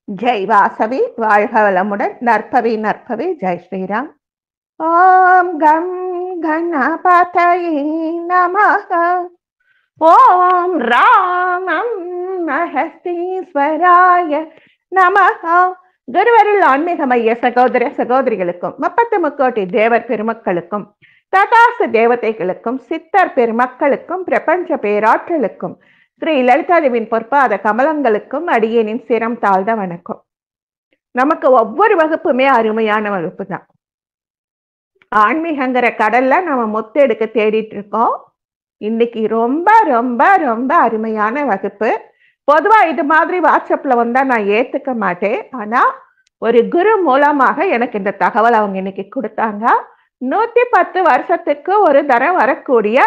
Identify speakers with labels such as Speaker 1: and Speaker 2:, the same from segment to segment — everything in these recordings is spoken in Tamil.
Speaker 1: ஜெய் வாசவி வாழ்க வளமுடன். நற்பவி நற்பவி. ஜெய் ஸ்ரீராம். ஓம் கம் கணபதயே நமக. ஓம் ராமம் மகஸ்தீஸ்வராய நமக. குருவருள் ஆன்மீக மைய சகோதர சகோதரிகளுக்கும் 33 தேவர் பெருமக்களுக்கும் ததாச தேவதைகளுக்கும் சித்தர் பெருமக்களுக்கும் பிரபஞ்ச பேராற்றலுக்கும் ஸ்ரீ லலிதாதேவியின் பொற்பாத கமலங்களுக்கும் அடியேனின் சிரம் தாழ்ந்த வணக்கம். நமக்கு ஒவ்வொரு வகுப்புமே அருமையான வகுப்பு தான். ஆன்மீகங்கிற கடல்ல நம்ம முத்து எடுக்க தேடிட்டு இருக்கோம். இன்னைக்கு ரொம்ப ரொம்ப ரொம்ப அருமையான வகுப்பு. பொதுவா இது மாதிரி வாட்ஸ்அப்ல வந்தா நான் ஏத்துக்க மாட்டேன். ஆனா ஒரு குரு மூலமாக எனக்கு இந்த தகவல் அவங்க இன்னைக்கு கொடுத்தாங்க. 110 வருஷத்துக்கு ஒரு தரம் வரக்கூடிய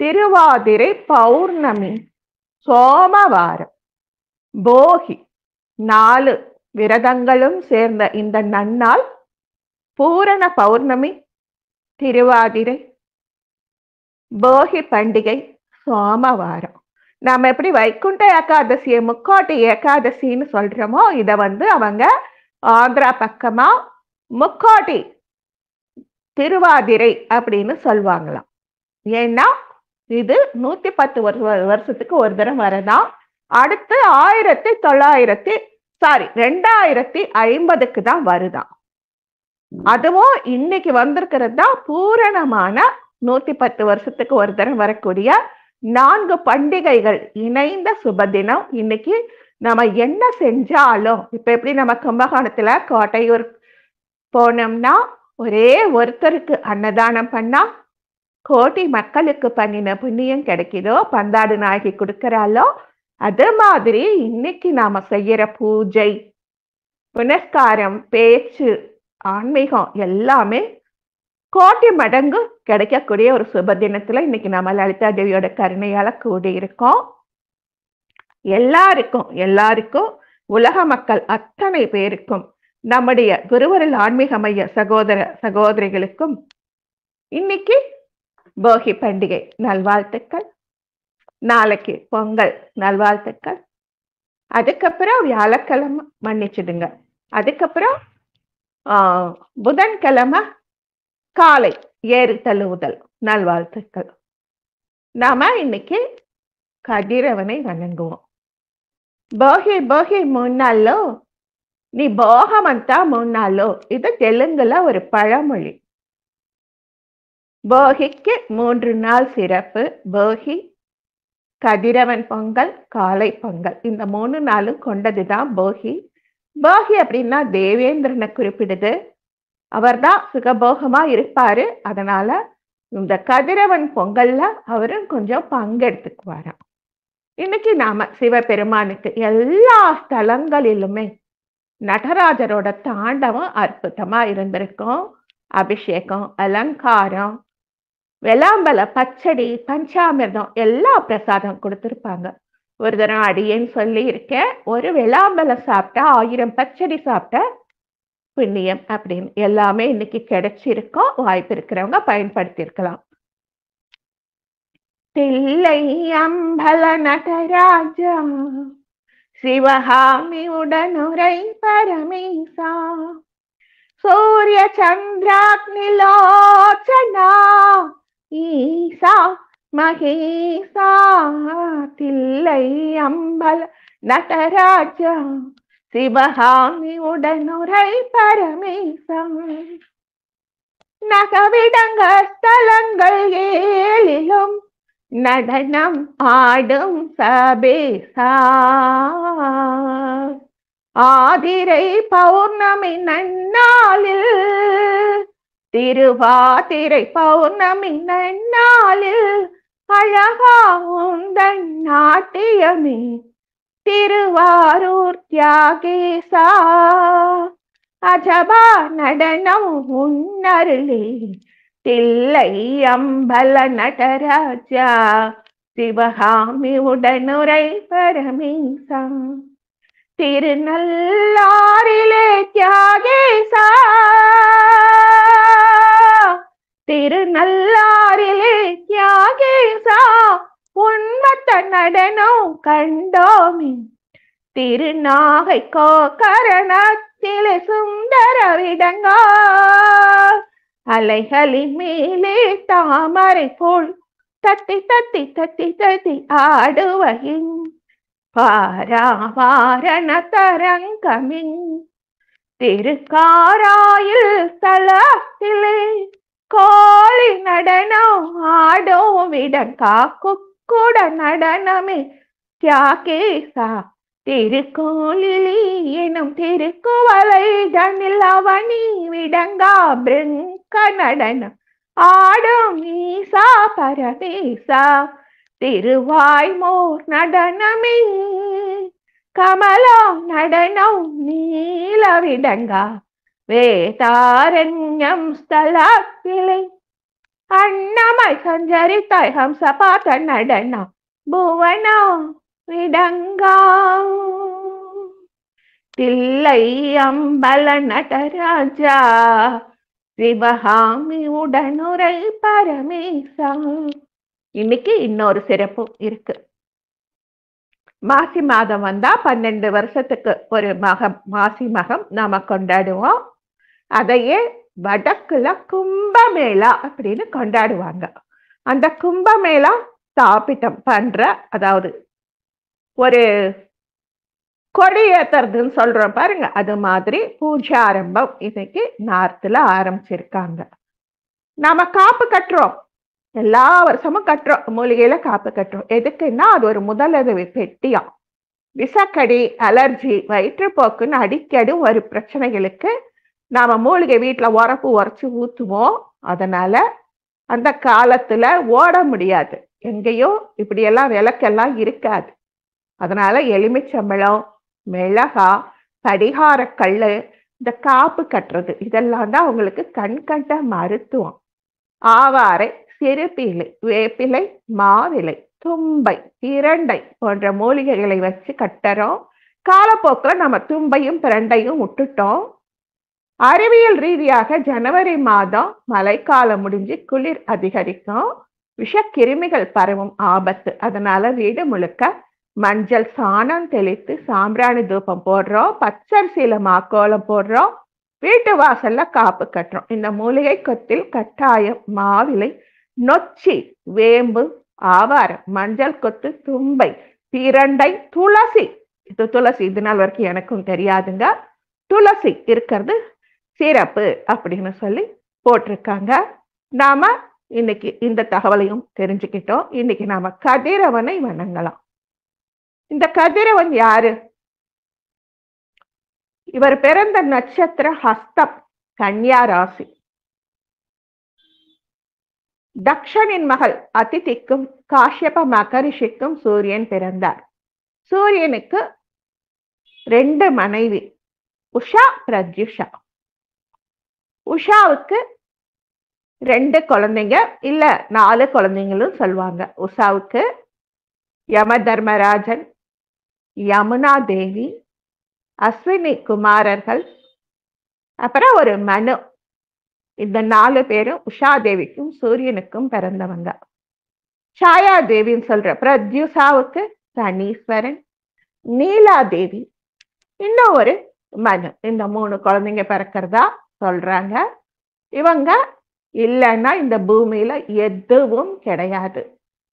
Speaker 1: திருவாதிரை பௌர்ணமி சோமவாரம் போகி 4 விரதங்களும் சேர்ந்த இந்த நன்னாள் பூரண பௌர்ணமி, திருவாதிரை, போகி பண்டிகை, சோமவாரம். நாம எப்படி வைகுண்ட ஏகாதசியை முக்கோட்டி ஏகாதசின்னு சொல்றோமோ, இதை அவங்க ஆந்திரா பக்கமா முக்கோட்டி திருவாதிரை அப்படின்னு சொல்லுவாங்களாம். ஏன்னா இது 110 வருஷத்துக்கு ஒரு தரம் வரதான். அடுத்து 2050க்கு தான் வருதான். அதுவும் இன்னைக்கு வந்திருக்கிறது தான் பூரணமான 110 வருஷத்துக்கு ஒரு தரம் வரக்கூடிய 4 பண்டிகைகள் இணைந்த சுபதினம். இன்னைக்கு நம்ம என்ன செஞ்சாலும், இப்ப எப்படி நம்ம கும்பகோணத்துல கோட்டையூர் போனோம்னா ஒரே ஒருத்தருக்கு அன்னதானம் பண்ணா கோடி மக்களுக்கு பண்ணின புண்ணியம் கிடைக்குதோ, பந்தாடு நாயகி கொடுக்கறாளோ, அது மாதிரி இன்னைக்கு நாம செய்யற பூஜை, புனஸ்காரம், பேச்சு, ஆன்மீகம் எல்லாமே கோடி மடங்கு கிடைக்கக்கூடிய ஒரு சுப தினத்துல இன்னைக்கு நம்ம லலிதா தேவியோட கருணையால கூடி இருக்கோம். எல்லாருக்கும் உலக மக்கள் அத்தனை பேருக்கும் நம்முடைய குருவருள் ஆன்மீக மைய சகோதர சகோதரிகளுக்கும் இன்னைக்கு போகி பண்டிகை நல்வாழ்த்துக்கள். நாளைக்கு பொங்கல் நல்வாழ்த்துக்கள். அதுக்கப்புறம் வியாழக்கிழமை மன்னிச்சிடுங்க, அதுக்கப்புறம் புதன்கிழமை காலை ஏறு தழுவுதல் நல்வாழ்த்துக்கள். நாம இன்னைக்கு கதிரவனை வணங்குவோம். போகி 3 நாளோ, நீ போகமந்தா 3 நாளோ, இது தெலுங்குல ஒரு பழமொழி. போகிக்கு 3 நாள் சிறப்பு. போகி, கதிரவன் பொங்கல், காலை பொங்கல், இந்த 3 நாளும் கொண்டதுதான் போகி. போகி அப்படின்னா தேவேந்திரனை குறிப்பிடுது. அவர்தான் சுகபோகமா இருப்பாரு. அதனால இந்த கதிரவன் பொங்கல்ல அவரும் கொஞ்சம் பங்கெடுத்துக்குவாராம். இன்னைக்கு நாம சிவபெருமானுக்கு எல்லா ஸ்தலங்களிலுமே நடராஜரோட தாண்டவம் அற்புதமா இருந்திருக்கும். அபிஷேகம், அலங்காரம், வெளாம்பல, பச்சடி, பஞ்சாமிர்தம் எல்லா பிரசாதம் கொடுத்திருப்பாங்க. ஒரு தரம் அடியேன்னு சொல்லி இருக்கேன், ஒரு வெளாம்பலம் சாப்பிட்டா 1000 பச்சடி சாப்பிட்ட புண்ணியம் அப்படின்னு. எல்லாமே இன்னைக்கு கிடைச்சிருக்கோம். வாய்ப்பு இருக்கிறவங்க பயன்படுத்தி இருக்கலாம். தில்லை அம்பல நடராஜா சிவகாமி உடனுரை பரமேசா சூரிய சந்திராக்னிலோச்சனா ஈசா மகேசா. தில்லை அம்பல நடராஜா சிவகாமி உடனுரை பரமேசா. நகவிடங்க ஸ்தலங்கள் 7லும் நடனம் ஆடும் சபேசா. ஆதிரை பௌர்ணமி நன்னாளில், திருவாதிரை பௌர்ணமி நன்னாளில் அழகா உந்தன் நாட்டியமே திருவாரூர் தியாகேசா. அஜபா நடனம் உன்னருளே தில்லை அம்பல நடராஜா சிவகாமி உடனுரை பரமேசா. திருநள்ளாரிலே தியாகேசா, திருநள்ளாரிலே தியாகேசா, உன்மத்த நடனம் கண்டோமே திருநாகை கோகரணத்திலே சுந்தர விடங்கா அலைகளின் மேலே தாமரை போல் தத்தி தத்தி தத்தி தத்தி ஆடுவையின் பாராவாரண தரங்கமின் திருக்காராயில் தலத்திலே கோழி நடனம் ஆடும் விடங்கா குக்குட நடனமே தியாகேசா திருக்கோளிலி எனும் திருக்குவளை தனில் அவனி விடங்கா பிருங்க நடனம் ஆடும் ஈசா பரமேசா திருவாய்மோர் நடனமே கமலம் நடனம் நீல விடங்கா வேதாரண்யம் ஸ்தலத்திலே அன்னமை சஞ்சரித்தாய் ஹம்சபாத நடனம் புவனா விடங்கா தில்லை அம்பல நடராஜா சிவகாமி உடனுரை பரமேசா. இன்னைக்கு இன்னொரு சிறப்பு இருக்கு. மாசி மாதம் வந்தா 12 வருஷத்துக்கு ஒரு மாசி மகம் நாம கொண்டாடுவோம். அதையே வடக்குல கும்பமேளா அப்படின்னு கொண்டாடுவாங்க. அந்த கும்பமேளா ஸ்தாபிதம் பண்ற, அதாவது ஒரு கொடியேத்துறதுன்னு சொல்றோம் பாருங்க, அது மாதிரி பூஜை ஆரம்பம் இன்னைக்கு நார்த்ல ஆரம்பிச்சிருக்காங்க. நாம காப்பு கட்டுறோம், எல்லா வருஷமும் கட்டுறோம், மூலிகையில காப்பு கட்டுறோம். எதுக்குன்னா அது ஒரு முதலுதவி பெட்டியா. விசக்கடி, அலர்ஜி, வயிற்றுப்போக்குன்னு அடிக்கடி ஒரு பிரச்சனைகளுக்கு நாம மூலிகை வீட்டுல உரைச்சு ஊத்துவோம். அதனால அந்த காலத்துல ஓட முடியாது, எங்கேயோ இப்படியெல்லாம் விளக்கெல்லாம் இருக்காது. அதனால எலுமிச்சம்பழம், மிளகா, கடிகார கல்லு, இந்த காப்பு கட்டுறது இதெல்லாம் தான் உங்களுக்கு கண்கண்ட மருத்துவம். ஆவாரை, சிறுபிலை, வேப்பிலை, மாவிலை, தும்பை, பிரண்டை போன்ற மூலிகைகளை வச்சு கட்டுறோம். காலப்போக்கில் நம்ம தும்பையும் பிரண்டையும் விட்டுட்டோம். அறிவியல் ரீதியாக ஜனவரி மாதம் மழைக்காலம் முடிஞ்சு குளிர் அதிகரிக்கும், விஷக்கிருமிகள் பரவும் ஆபத்து. அதனால வீடு முழுக்க மஞ்சள் சாணம் தெளித்து சாம்பிராணி தூபம் போடுறோம், பச்சரிசியில மாக்கோலம் போடுறோம், வீட்டு வாசல்ல காப்பு கட்டுறோம். இந்த மூலிகை கொத்தில் கட்டாயம் மாவிலை, நொச்சி, வேம்பு, ஆவாரம், மஞ்சள் கொத்து, தும்பை, பிரண்டை, துளசி. துளசி இது நாள் வரைக்கும் எனக்கும் தெரியாதுங்க. துளசி இருக்கிறது சிறப்பு அப்படின்னு சொல்லி போட்டிருக்காங்க. நாம இன்னைக்கு இந்த தகவலையும் தெரிஞ்சுக்கிட்டோம். இன்னைக்கு நாம கதிரவனை வணங்கலாம். இந்த கதிரவன் யாரு? இவர் பிறந்த நட்சத்திர ஹஸ்தம், கன்னியா ராசி. தக்ஷனின் மகள் அதிதிக்கும் காஷ்யப மகரிஷிக்கும் சூரியன் பிறந்தார். சூரியனுக்கு 2 மனைவி, உஷா, பிரத்யுஷா. உஷாவுக்கு 2 குழந்தைங்க, இல்ல 4 குழந்தைங்களும் சொல்லுவாங்க. உஷாவுக்கு யம தர்மராஜன், யமுனா தேவி, அஸ்வினி குமாரர்கள், அப்புறம் ஒரு மனு. இந்த 4 பேரும் உஷா தேவிக்கும் சூரியனுக்கும் பிறந்தவங்க. சாயா தேவின்னு சொல்ற பிரத்யுஷாவுக்கு சனீஸ்வரன், நீலா தேவி, இன்னும் ஒரு மனு. இந்த 3 குழந்தைங்க பிறக்கிறதா சொல்றாங்க. இவங்க இல்லைன்னா இந்த பூமியில எதுவும் கிடையாது.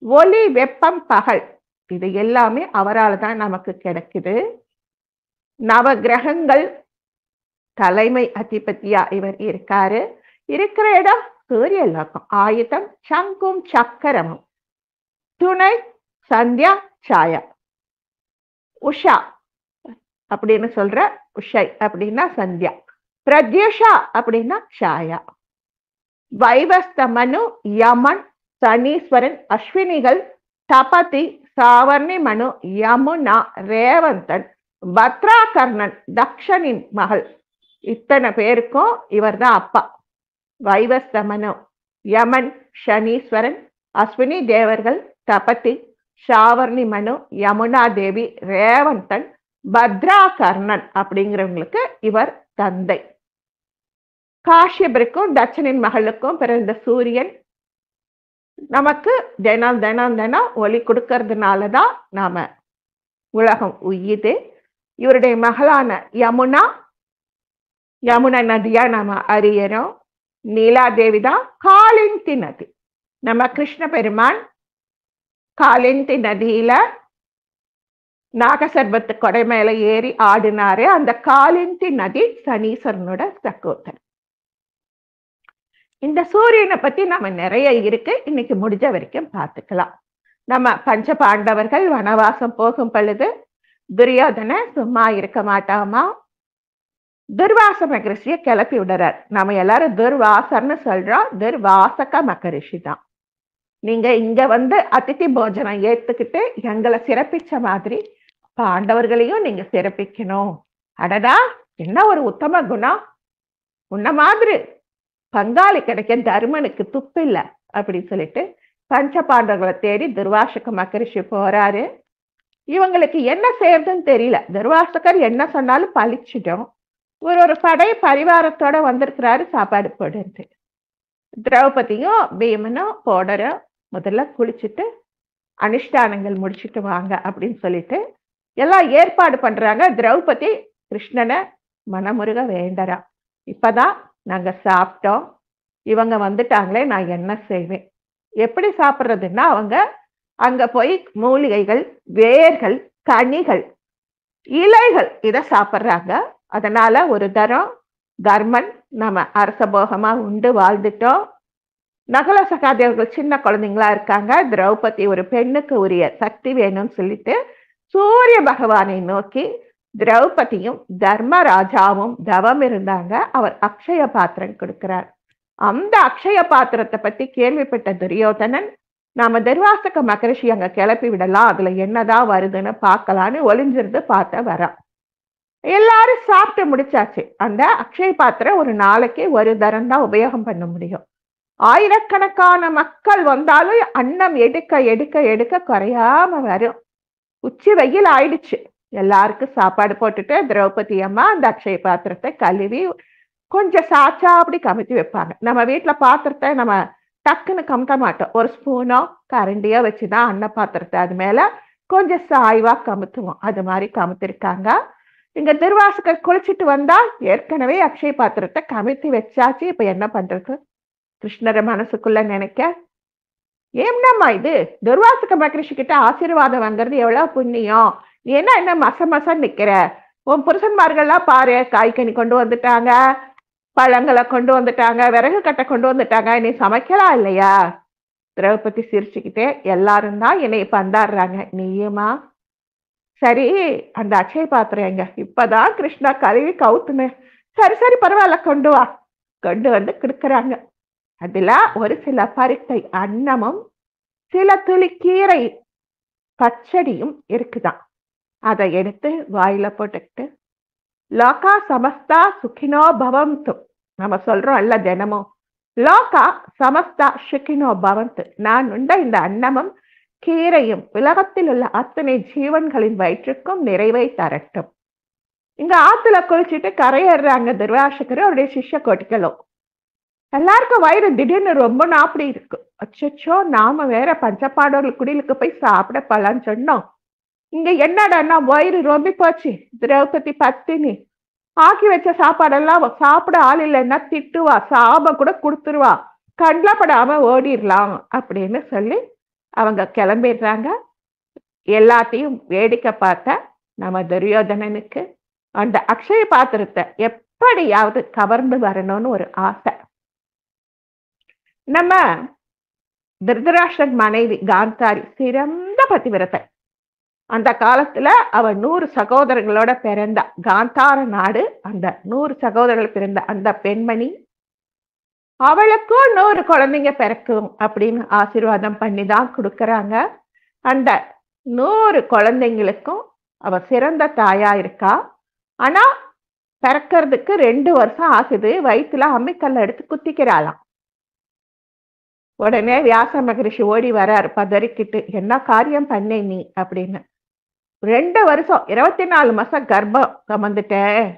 Speaker 1: ஒளி, வெப்பம், பகல் இது எல்லாமே அவரால் தான் நமக்கு கிடைக்குது. நவ கிரகங்கள் தலைமை அதிபதியா இவர் இருக்காரு. இருக்கிற இடம் சூரிய லோகம். ஆயுதம் சங்கும் சக்கரமும். துணை சந்தியா, சாயா. உஷா அப்படின்னு சொல்ற உஷை அப்படின்னா சந்தியா, பிரத்யுஷா அப்படின்னா சாயா. வைவஸ்த மனு, யமன், சனீஸ்வரன், அஸ்வினிகள், தபதி, சாவர்ணி மனு, யமுனா, ரேவந்தன், பத்ராகர்ணன், தக்ஷனின் மகள். இத்தனை பேருக்கும் இவர் தான் அப்பா. வைவஸ்த மனு, யமன், சனீஸ்வரன், அஸ்வினி தேவர்கள், தபதி, சாவர்ணி மனு, யமுனா தேவி, ரேவந்தன், பத்ராகர்ணன் அப்படிங்கிறவங்களுக்கு இவர் தந்தை. காஷ்யபருக்கும் தட்சனின் மகளுக்கும் பிறந்த சூரியன் நமக்கு தினம் தினம் தினம் ஒளி கொடுக்கறதுனாலதான் நாம உலகம் உய்யுது. இவருடைய மகளான யமுனா, யமுனா நதியா நாம அறியறோம். நீலாதேவி தான் காலிந்தி நதி. நம்ம கிருஷ்ண பெருமான் காலிந்தி நதியில நாகசர்பத்து கொடை மேல ஏறி ஆடினாரு. அந்த காலிந்தி நதி சனீஸ்வரனோட சகோதரன். இந்த சூரியனை பத்தி நம்ம நிறைய இருக்கு, இன்னைக்கு முடிஞ்ச வரைக்கும் பார்த்துக்கலாம். நம்ம பஞ்ச பாண்டவர்கள் வனவாசம் போகும் பொழுது துரியோதன சும்மா இருக்க மாட்டாமா, துர்வாச மகரிஷிய கிளப்பி விடுறார். நம்ம எல்லாரும் துர்வாசர்னு சொல்றோம், துர்வாசக மகரிஷி தான். நீங்க இங்க வந்து அதிதி போஜனம் ஏத்துக்கிட்டு எங்களை சிறப்பிச்ச மாதிரி பாண்டவர்களையும் நீங்க சிறப்பிக்கணும். அடடா, என்ன ஒரு உத்தம குணம்! உன்ன மாதிரி பங்காளி கிடைக்க தர்மனுக்கு துப்பு இல்லை அப்படின்னு சொல்லிட்டு பஞ்ச பாண்டவர்களை தேடி துர்வாசக மகரிஷி போறாரு. இவங்களுக்கு என்ன செய்யறதுன்னு தெரியல. துர்வாசகர் என்ன சொன்னாலும் பழிச்சிட்டோம். ஒரு படை பரிவாரத்தோட வந்திருக்கிறாரு சாப்பாடு போடுறது. திரௌபதியும் பீமனும் போடுற முதல்ல குளிச்சுட்டு அனுஷ்டானங்கள் முடிச்சுட்டு வாங்க அப்படின்னு சொல்லிட்டு எல்லாம் ஏற்பாடு பண்றாங்க. திரௌபதி கிருஷ்ணனை மனமுருக வேண்டறா. இப்பதான் நாங்க சாப்பிட்டோம், இவங்க வந்துட்டாங்களே, நான் என்ன செய்வேன், எப்படி சாப்பிட்றதுன்னா அவங்க அங்க போய் மூலிகைகள், வேர்கள், கனிகள், இலைகள் இதை சாப்பிட்றாங்க. அதனால ஒரு தரம் தர்மன் நம்ம அரசபோகமா உண்டு வாழ்ந்துட்டோம். நகுல சகாதேவர்கள் சின்ன குழந்தைங்களா இருக்காங்க. திரௌபதி ஒரு பெண்ணுக்கு உரிய சக்தி வேணும்னு சொல்லிட்டு சூரிய பகவானை நோக்கி திரௌபதியும் தர்மராஜாவும் தவம் இருந்தாங்க. அவர் அக்ஷய பாத்திரம் கொடுக்கிறார். அந்த அக்ஷய பாத்திரத்தை பத்தி கேள்விப்பட்ட துரியோதனன், நாம துர்வாசக மகரிஷி அங்க கிளப்பி விடலாம், அதுல என்னதான் வருதுன்னு பார்க்கலான்னு ஒளிஞ்சிருந்து பார்த்த வரான். எல்லாரும் சாப்பிட்டு முடிச்சாச்சு. அந்த அக்ஷய பாத்திரம் ஒரு நாளைக்கு ஒரு தரம் தான் உபயோகம் பண்ண முடியும். ஆயிரக்கணக்கான மக்கள் வந்தாலும் அன்னம் எடுக்க எடுக்க எடுக்க குறையாம வரும். உச்சி வெயில் ஆயிடுச்சு. எல்லாருக்கும் சாப்பாடு போட்டுட்டு திரௌபதி அம்மா அந்த அக்ஷய பாத்திரத்தை கழுவி கொஞ்சம் சாச்சா அப்படி கமுத்தி வைப்பாங்க. நம்ம வீட்டுல பாத்திரத்தை நம்ம டக்குன்னு கமுத்த மாட்டோம். ஒரு ஸ்பூனோ கரண்டியோ வச்சுதான் அன்ன பாத்திரத்தை அது மேல கொஞ்சம் சாய்வா கமுத்துவோம். அது மாதிரி கமுத்திருக்காங்க. இங்க துர்வாசகர் குளிச்சுட்டு வந்தா ஏற்கனவே அக்ஷய பாத்திரத்தை கமுத்தி வச்சாச்சு. இப்ப என்ன பண்றது? கிருஷ்ணரை மனசுக்குள்ள நினைக்க, ஏம்னம்மா இது துர்வாசக மகரிஷி கிட்ட ஆசீர்வாதம் வாங்குறது எவ்வளவு புண்ணியம், நீ என்ன மச நிக்கிற, உன் புருஷன்மார்கள்லாம் பாரு, காய்கனி கொண்டு வந்துட்டாங்க, பழங்களை கொண்டு வந்துட்டாங்க, விறகு கட்டை கொண்டு வந்துட்டாங்க, நீ சமைக்கலாம் இல்லையா? திரௌபதி சிரிச்சுக்கிட்டே, எல்லாரும் தான் என்னை பந்தாடுறாங்க, நீயுமா? சரி, அந்த அக்ஷய பாத்திரம் எங்க? இப்பதான் கிருஷ்ணா கழுவி கவுத்துனேன். சரி சரி பரவாயில்ல, கொண்டு வா. கொண்டு வந்து கொடுக்குறாங்க. அதுல ஒரு சில பருக்கை அன்னமும் சில துளி கீரை பச்சடியும் இருக்குதான். அதை எடுத்து வாயில போட்டுக்கிட்டு, லோகா சமஸ்தா சுகினோ பவந்து, நம்ம சொல்றோம் அல்ல தினமும், லோகா சமஸ்தா சுகினோ பவந்து, நான் உண்ட இந்த அன்னமும் கீரையும் உலகத்தில் உள்ள அத்தனை ஜீவன்களின் வயிற்றுக்கும் நிறைவை தரட்டும். இங்க ஆத்துல குளிச்சுட்டு கரையேறாங்க துர்வாசகர் அவருடைய சிஷ்ய கோட்டிகளும். எல்லாருக்கும் வயிறு திடீர்னு ரொம்ப நாப்படி இருக்கு. அச்சோ, நாம வேற பஞ்சபாண்டவர்கள் குடிலுக்கு போய் சாப்பிட போலான்னு சொன்னோம். இங்க என்னடான்னா வயிறு ரொம்ப போச்சு. திரௌபதி பத்தினி, ஆக்கி வச்ச சாப்பாடெல்லாம் சாப்பிட ஆள் இல்லைன்னா திட்டுவா, சாபம் கூட கொடுத்துருவா, கண்ணில் படாம ஓடிடலாம் அப்படின்னு சொல்லி அவங்க கிளம்பிடுறாங்க. எல்லாத்தையும் வேடிக்கை பார்த்த நம்ம துரியோதனனுக்கு அந்த அக்ஷய பாத்திரத்தை எப்படியாவது கவர்ந்து வரணும்னு ஒரு ஆசை. நம்ம திருதராஷ்டிரன் மனைவி காந்தாரி சிறந்த பதிவிரத்தை. அந்த காலத்துல அவ 100 சகோதரர்களோட பிறந்த காந்தார நாடு, அந்த 100 சகோதரர்கள் பிறந்த அந்த பெண்மணி, அவளுக்கும் 100 குழந்தைங்க பிறக்கும் அப்படின்னு ஆசீர்வாதம் பண்ணி தான் கொடுக்கறாங்க. அந்த 100 குழந்தைங்களுக்கும் அவ சிறந்த தாயா இருக்கா. ஆனா பிறக்கிறதுக்கு 2 வருஷம் ஆகுது. வயிற்றுல அம்மிக்கல்ல எடுத்து குத்திக்கிறாளாம். உடனே வியாச மகரிஷி ஓடி வராரு பதறிக்கிட்டு, என்ன காரியம் பண்ணே நீ அப்படின்னு. 2 வருஷம் 24 மாசம் கர்ப்பம் கமந்துட்டேன்.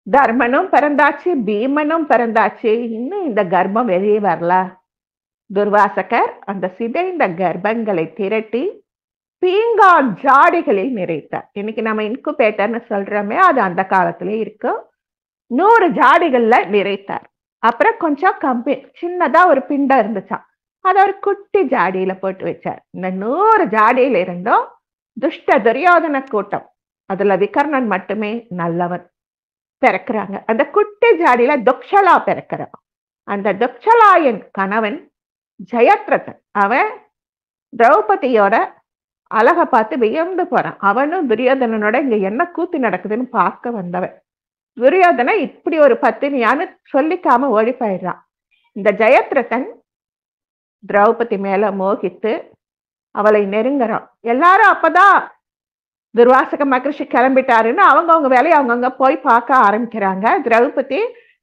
Speaker 1: தர்மனும் பிறந்தாச்சு, பீமனும் பிறந்தாச்சு, இன்னும் இந்த கர்ப்பம் வெளியே வரல. துர்வாசகர் அந்த சிதைந்த கர்ப்பங்களை திரட்டி பீங்கான் ஜாடிகளில் நிறைத்தார். இன்னைக்கு நம்ம இன்குபேட்டர்னு சொல்றோமே, அது அந்த காலத்திலே இருக்கு. 100 ஜாடிகள்ல நிறைத்தார். அப்புறம் கொஞ்சம் கம்பி சின்னதா ஒரு பிண்டம் இருந்துச்சாம், அதை ஒரு குட்டி ஜாடியில போட்டு வச்சார். இந்த 100 ஜாடியில இருந்தும் துஷ்ட துரியோதன கூட்டம், அதுல விகர்ணன் மட்டுமே நல்லவன் பிறக்கிறாங்க. அந்த குட்டி ஜாடியில துக்ஷலா பிறக்கிறான். அந்த துக்ஷலாயின் கணவன் ஜெயத்ரதன், அவன் திரௌபதியோட அழக பார்த்து வியந்து போறான். அவனும் துரியோதனனோட இங்க என்ன கூத்து நடக்குதுன்னு பார்க்க வந்தவன். துரியோதனை இப்படி ஒரு பத்தினியான்னு சொல்லிக்காம ஓடி போயிடுறான். இந்த ஜெயத்ரதன் திரௌபதி மேல மோகித்து அவளை நெருங்குறான். எல்லாரும் அப்பதான் துர்வாசக மகரிஷி கிளம்பிட்டாருன்னு அவங்கவுங்க வேலையை அவங்கவுங்க போய் பார்க்க ஆரம்பிக்கிறாங்க. திரௌபதி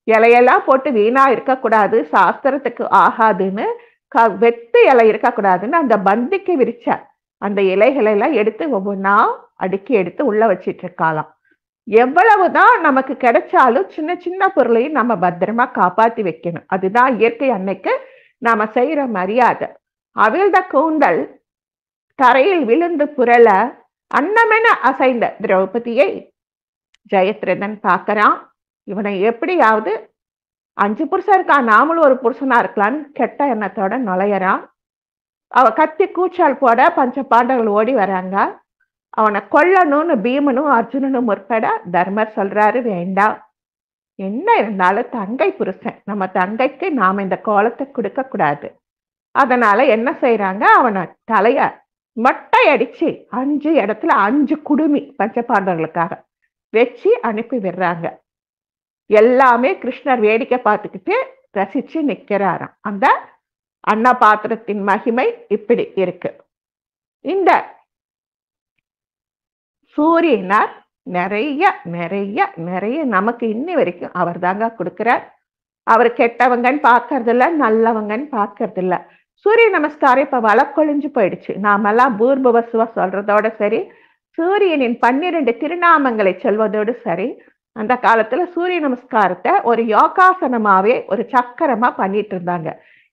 Speaker 1: இலையெல்லாம் போட்டு வீணா இருக்கக்கூடாது, சாஸ்திரத்துக்கு ஆகாதுன்னு வெத்து இலை இருக்கக்கூடாதுன்னு அந்த பந்திக்கு விரிச்ச அந்த இலைகளை எல்லாம் எடுத்து ஒவ்வொன்றா அடுக்கி எடுத்து உள்ள வச்சிட்டு இருக்காளாம். எவ்வளவுதான் நமக்கு கிடைச்சாலும் சின்ன சின்ன பொருளையும் நம்ம பத்திரமா காப்பாத்தி வைக்கணும். அதுதான் இயற்கை அன்னைக்கு நாம செய்யற மரியாதை. அவிழ்ந்த கூந்தல் தரையில் விழுந்து புரள அன்னமென அசைந்த திரௌபதியை ஜெயத்ரதன் பார்க்கறான். இவனை எப்படியாவது 5 புருஷன் இருக்கா, நாமளும் ஒரு புருஷனா இருக்கலான்னு கெட்ட எண்ணத்தோட நுழையறான். அவ கத்தி கூச்சால் போட பஞ்ச பாண்டவர்கள் ஓடி வராங்க. அவனை கொல்லணும்னு பீமனும் அர்ஜுனனும் முற்பட தர்மர் சொல்றாரு, வேண்டாம், என்ன இருந்தாலும் தங்கை புருஷன், நம்ம தங்கைக்கு நாம இந்த கோலத்தை கொடுக்க கூடாது. அதனால என்ன செய்யறாங்க, அவனை தலைய மொட்டை அடிச்சு 5 இடத்துல 5 குடுமி பஞ்ச பாண்டவர்களுக்காக வச்சு அனுப்பி விடுறாங்க. எல்லாமே கிருஷ்ணர் வேடிக்கை பார்த்துக்கிட்டு ரசிச்சு நிக்கிறாராம். அந்த அன்ன பாத்திரத்தின் மகிமை இப்படி இருக்கு. இந்த சூரியனார் நிறைய நிறைய நிறைய நமக்கு இன்னி வரைக்கும் அவர் தாங்க கொடுக்கிறார். அவர் கெட்டவங்கன்னு பார்க்கறது இல்ல, நல்லவங்கன்னு பார்க்கறது இல்ல. சூரிய நமஸ்காரம் இப்ப வழக்கொழிஞ்சு போயிடுச்சு. நாமெல்லாம் பூர்பவசுவ சொல்றதோட சரி, சூரியனின் 12 திருநாமங்களை சொல்வதோடு சரி. அந்த காலத்துல சூரிய நமஸ்காரத்தை ஒரு யோகாசனமாவே ஒரு சக்கரமா பண்ணிட்டு இருந்தாங்க.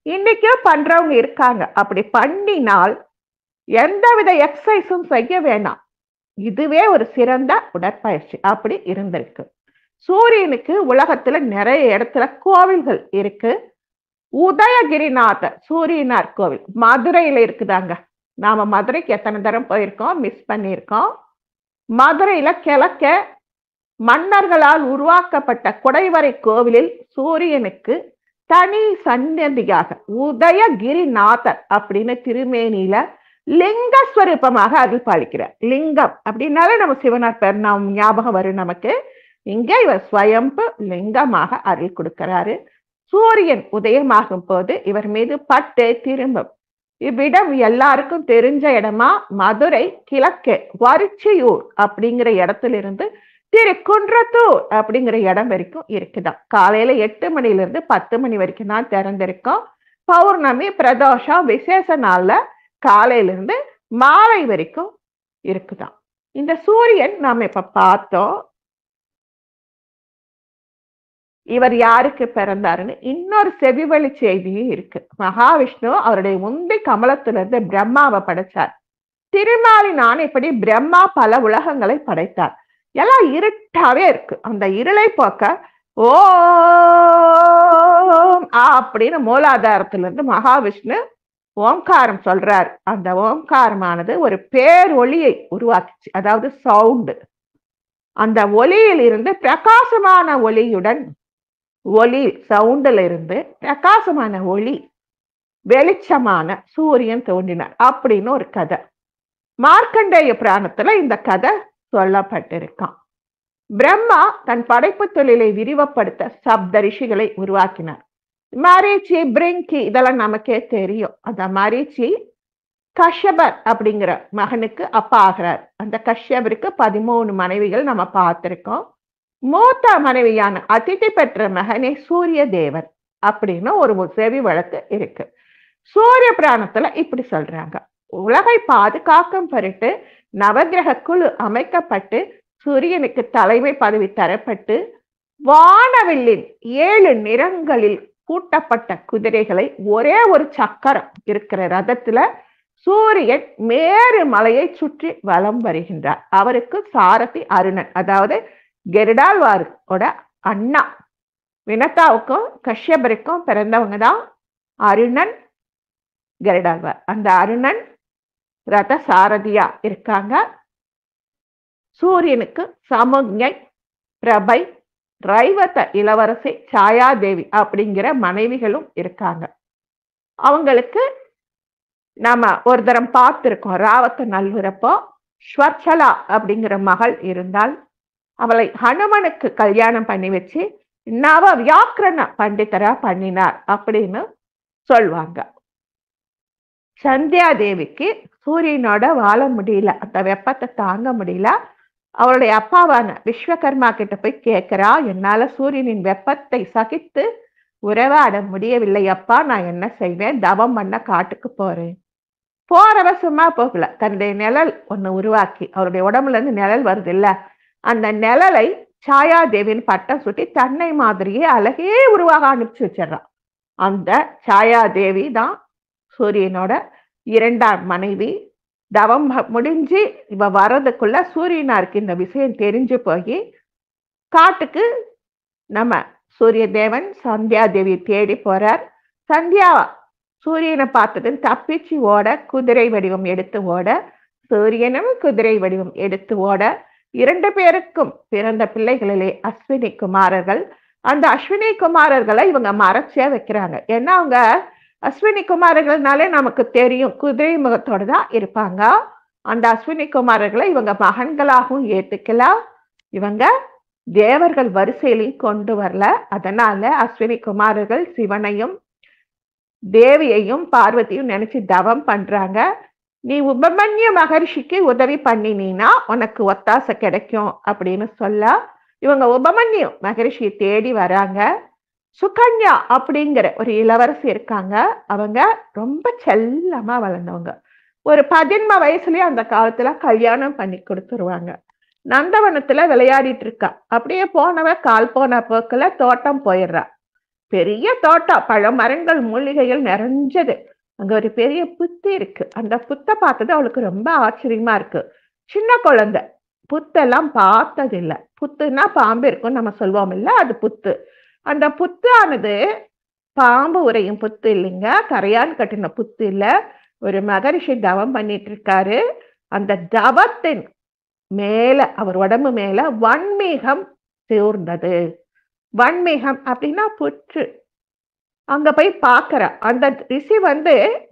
Speaker 1: இன்னைக்கும் பண்றவங்க இருக்காங்க. அப்படி பண்ணினால் எந்தவித எக்ஸசைஸும் செய்ய வேணாம், இதுவே ஒரு சிறந்த உடற்பயிற்சி. அப்படி இருந்திருக்கு. சூரியனுக்கு உலகத்துல நிறைய இடத்துல கோவில்கள் இருக்கு. உதயகிரிநாதர் சூரியனார் கோவில் மதுரையில இருக்குதாங்க. நாம மதுரைக்கு எத்தனை தரம் போயிருக்கோம், மிஸ் பண்ணியிருக்கோம். மதுரையில கிழக்க மன்னர்களால் உருவாக்கப்பட்ட குடைவரை கோவிலில் சூரியனுக்கு தனி சன்னதியாக உதயகிரிநாதர் அப்படின்னு திருமேனியில லிங்க ஸ்வரூபமாக அருள் பாலிக்கிறார். லிங்கம் அப்படின்னாலே நம்ம சிவனார் பேர் நாம் ஞாபகம் வரும் நமக்கு. இங்க இவர் ஸ்வயம்பு லிங்கமாக அருள் கொடுக்கிறாரு. சூரியன் உதயமாகும் போது இவர் மீது பட்டு திரும்பும். இவ்விடம் எல்லாருக்கும் தெரிஞ்ச இடமா மதுரை கிழக்கே வரிச்சியூர் அப்படிங்கிற இடத்துல இருந்து திருக்குன்றத்தூர் அப்படிங்கிற இடம் வரைக்கும் இருக்குதான். காலையில 8 மணிலிருந்து 10 மணி வரைக்கும் தான் திறந்திருக்கும். பௌர்ணமி பிரதோஷம் விசேஷ நாள்ல காலையிலிருந்து மாலை வரைக்கும் இருக்குதான். இந்த சூரியன் நாம இப்ப பார்த்தோம். இவர் யாருக்கு பிறந்தாருன்னு இன்னொரு செவிவழி செய்தியும் இருக்கு. மகாவிஷ்ணு அவருடைய முந்தி கமலத்திலிருந்து பிரம்மாவை படைச்சார். திருமாலின் ஆணைப்படி பிரம்மா பல உலகங்களை படைத்தார். எல்லாம் இருட்டாவே இருக்கு. அந்த இருளை போக்க ஓம் அப்படின்னு மூலாதாரத்திலிருந்து மகாவிஷ்ணு ஓம்காரம் சொல்றார். அந்த ஓம்காரமானது ஒரு பேரொளியை உருவாக்குச்சு, அதாவது சவுண்டு. அந்த ஒளியில் இருந்து பிரகாசமான ஒளியுடன் ஒளி சவுண்டில் இருந்து பிரகாசமான ஒளி வெளிச்சமான சூரியன் தோன்றினார் அப்படின்னு ஒரு கதை. மார்க்கண்டேய புராணத்துல இந்த கதை சொல்லப்பட்டிருக்கான். பிரம்மா தன் படைப்பு தொழிலை விரிவுபடுத்த சப்த ரிஷிகளை உருவாக்கினார். மரீச்சி, பிரிங்கி இதெல்லாம் நமக்கே தெரியும். அந்த மரீச்சி கஷ்யபர் அப்படிங்கிற மகனுக்கு அப்பா ஆகிறார். அந்த கஷ்யபருக்கு 13 மனைவிகள் நம்ம பார்த்திருக்கோம். மூத்த மனைவியான அதிதி பெற்ற மகனே சூரிய தேவர் அப்படின்னு ஒரு செவி வழக்கு இருக்கு. சூரிய புராணத்துல இப்படி சொல்றாங்க. உலகை பாதுகாக்கும் பொருட்டு நவகிரக குழு அமைக்கப்பட்டு சூரியனுக்கு தலைமை பதவி தரப்பட்டு வானவில்லின் 7 நிறங்களில் பூட்டப்பட்ட குதிரைகளை ஒரே ஒரு சக்கரம் இருக்கிற ரதத்துல சூரியன் மேரு மலையை சுற்றி வலம் வருகின்றார். அவருக்கு சாரதி அருணன், அதாவது கெருடாழ்வாரோட அண்ணா. வினதாவுக்கும் கஷ்யபருக்கும் பிறந்தவங்க தான் அருணன், கெருடாழ்வார். அந்த அருணன் ரத சாரதியா இருக்காங்க. சூரியனுக்கு சமுஞை, பிரபை, ரைவத இளவரசி, சாயாதேவி அப்படிங்கிற மனைவிகளும் இருக்காங்க. அவங்களுக்கு நாம ஒரு தரம் பார்த்திருக்கோம். ராவத்த நல்வரப்போ ஸ்வர்ச்சலா அப்படிங்கிற மகள் இருந்தால் அவளை ஹனுமனுக்கு கல்யாணம் பண்ணி வச்சு நவ வியாக்கரண பண்டிதரா பண்ணினார் அப்படின்னு சொல்வாங்க. சந்தியா தேவிக்கு சூரியனோட வாழ முடியல, அந்த வெப்பத்தை தாங்க முடியல. அவளுடைய அப்பாவான விஸ்வகர்மா கிட்ட போய் கேட்கிறா, என்னால சூரியனின் வெப்பத்தை சகித்து உறவாட முடியவில்லை அப்பா, நான் என்ன செய்வேன்? தவம் பண்ண காட்டுக்கு போறேன். போறவ சும்மா போகல, தன்னுடைய நிழல் ஒண்ணு உருவாக்கி, அவருடைய உடம்புல இருந்து நிழல் வருது இல்ல, அந்த நிழலை சாயாதேவின் பட்டம் சுட்டி தன்னை மாதிரியே அழகே உருவாக அனுப்பிச்சு வச்சிடறான். அந்த சாயாதேவி தான் சூரியனோட இரண்டாம் மனைவி. தவம் முடிஞ்சு இவ வர்றதுக்குள்ள சூரியனாருக்கு இந்த விஷயம் தெரிஞ்சு போய் காட்டுக்கு நம்ம சூரிய தேவன் சந்தியா தேவி தேடி போறார். சந்தியா சூரியனை பார்த்தது தப்பிச்சு ஓட, குதிரை வடிவம் எடுத்து ஓட, சூரியனும் குதிரை வடிவம் எடுத்து ஓட, 2 பேருக்கும் பிறந்த பிள்ளைகளிலே அஸ்வினி குமாரர்கள். அந்த அஸ்வினி குமாரர்களை இவங்க மறைச்சே வைக்கிறாங்க. ஏன்னா அவங்க அஸ்வினி குமாரர்கள்னாலே நமக்கு தெரியும், குதிரை முகத்தோடு தான் இருப்பாங்க. அந்த அஸ்வினி குமாரர்களை இவங்க மகன்களாகவும் ஏத்துக்கலாம், இவங்க தேவர்கள் வரிசையிலையும் கொண்டு வரல. அதனால அஸ்வினி குமாரர்கள் சிவனையும் தேவியையும் பார்வதியும் நினைச்சு தவம் பண்றாங்க. நீ உபமன்ய மகர்ஷிக்கு உதவி பண்ணினீனா உனக்கு ஒத்தாசை கிடைக்கும் அப்படின்னு சொல்ல இவங்க உபமன்யு மகரிஷியை தேடி வராங்க. சுகன்யா அப்படிங்கிற ஒரு இளவரசி இருக்காங்க. அவங்க ரொம்ப செல்லமா வளர்ந்தவங்க. ஒரு 18 வயசுலயே அந்த காலத்துல கல்யாணம் பண்ணி கொடுத்துருவாங்க. நந்தவனத்துல விளையாடிட்டு இருக்கா. அப்படியே போனவ கால் போன போக்குல தோட்டம் போயிடுறா. பெரிய தோட்டம், பழ மரங்கள், மூலிகைகள் நிறைஞ்சது. அங்க ஒரு பெரிய புத்து இருக்கு. அந்த புத்தை பார்த்தது அவளுக்கு ரொம்ப ஆச்சரியமா இருக்கு. சின்ன குழந்தை, புத்தெல்லாம் பார்த்தது இல்லை. புத்துன்னா பாம்பு இருக்கும் நம்ம சொல்லுவோம் இல்ல, அது புத்து. அந்த புத்து ஆனது பாம்பு உரையும் புத்து இல்லைங்க, கரையான் கட்டின புத்து இல்ல. ஒரு மகரிஷி தவம் பண்ணிட்டு இருக்காரு. அந்த தவத்தின் மேல, அவர் உடம்பு மேல வன்மீகம் சேர்ந்தது. வன்மீகம் அப்படின்னா புற்று. அங்க போய் பாக்குற அந்த ரிஷி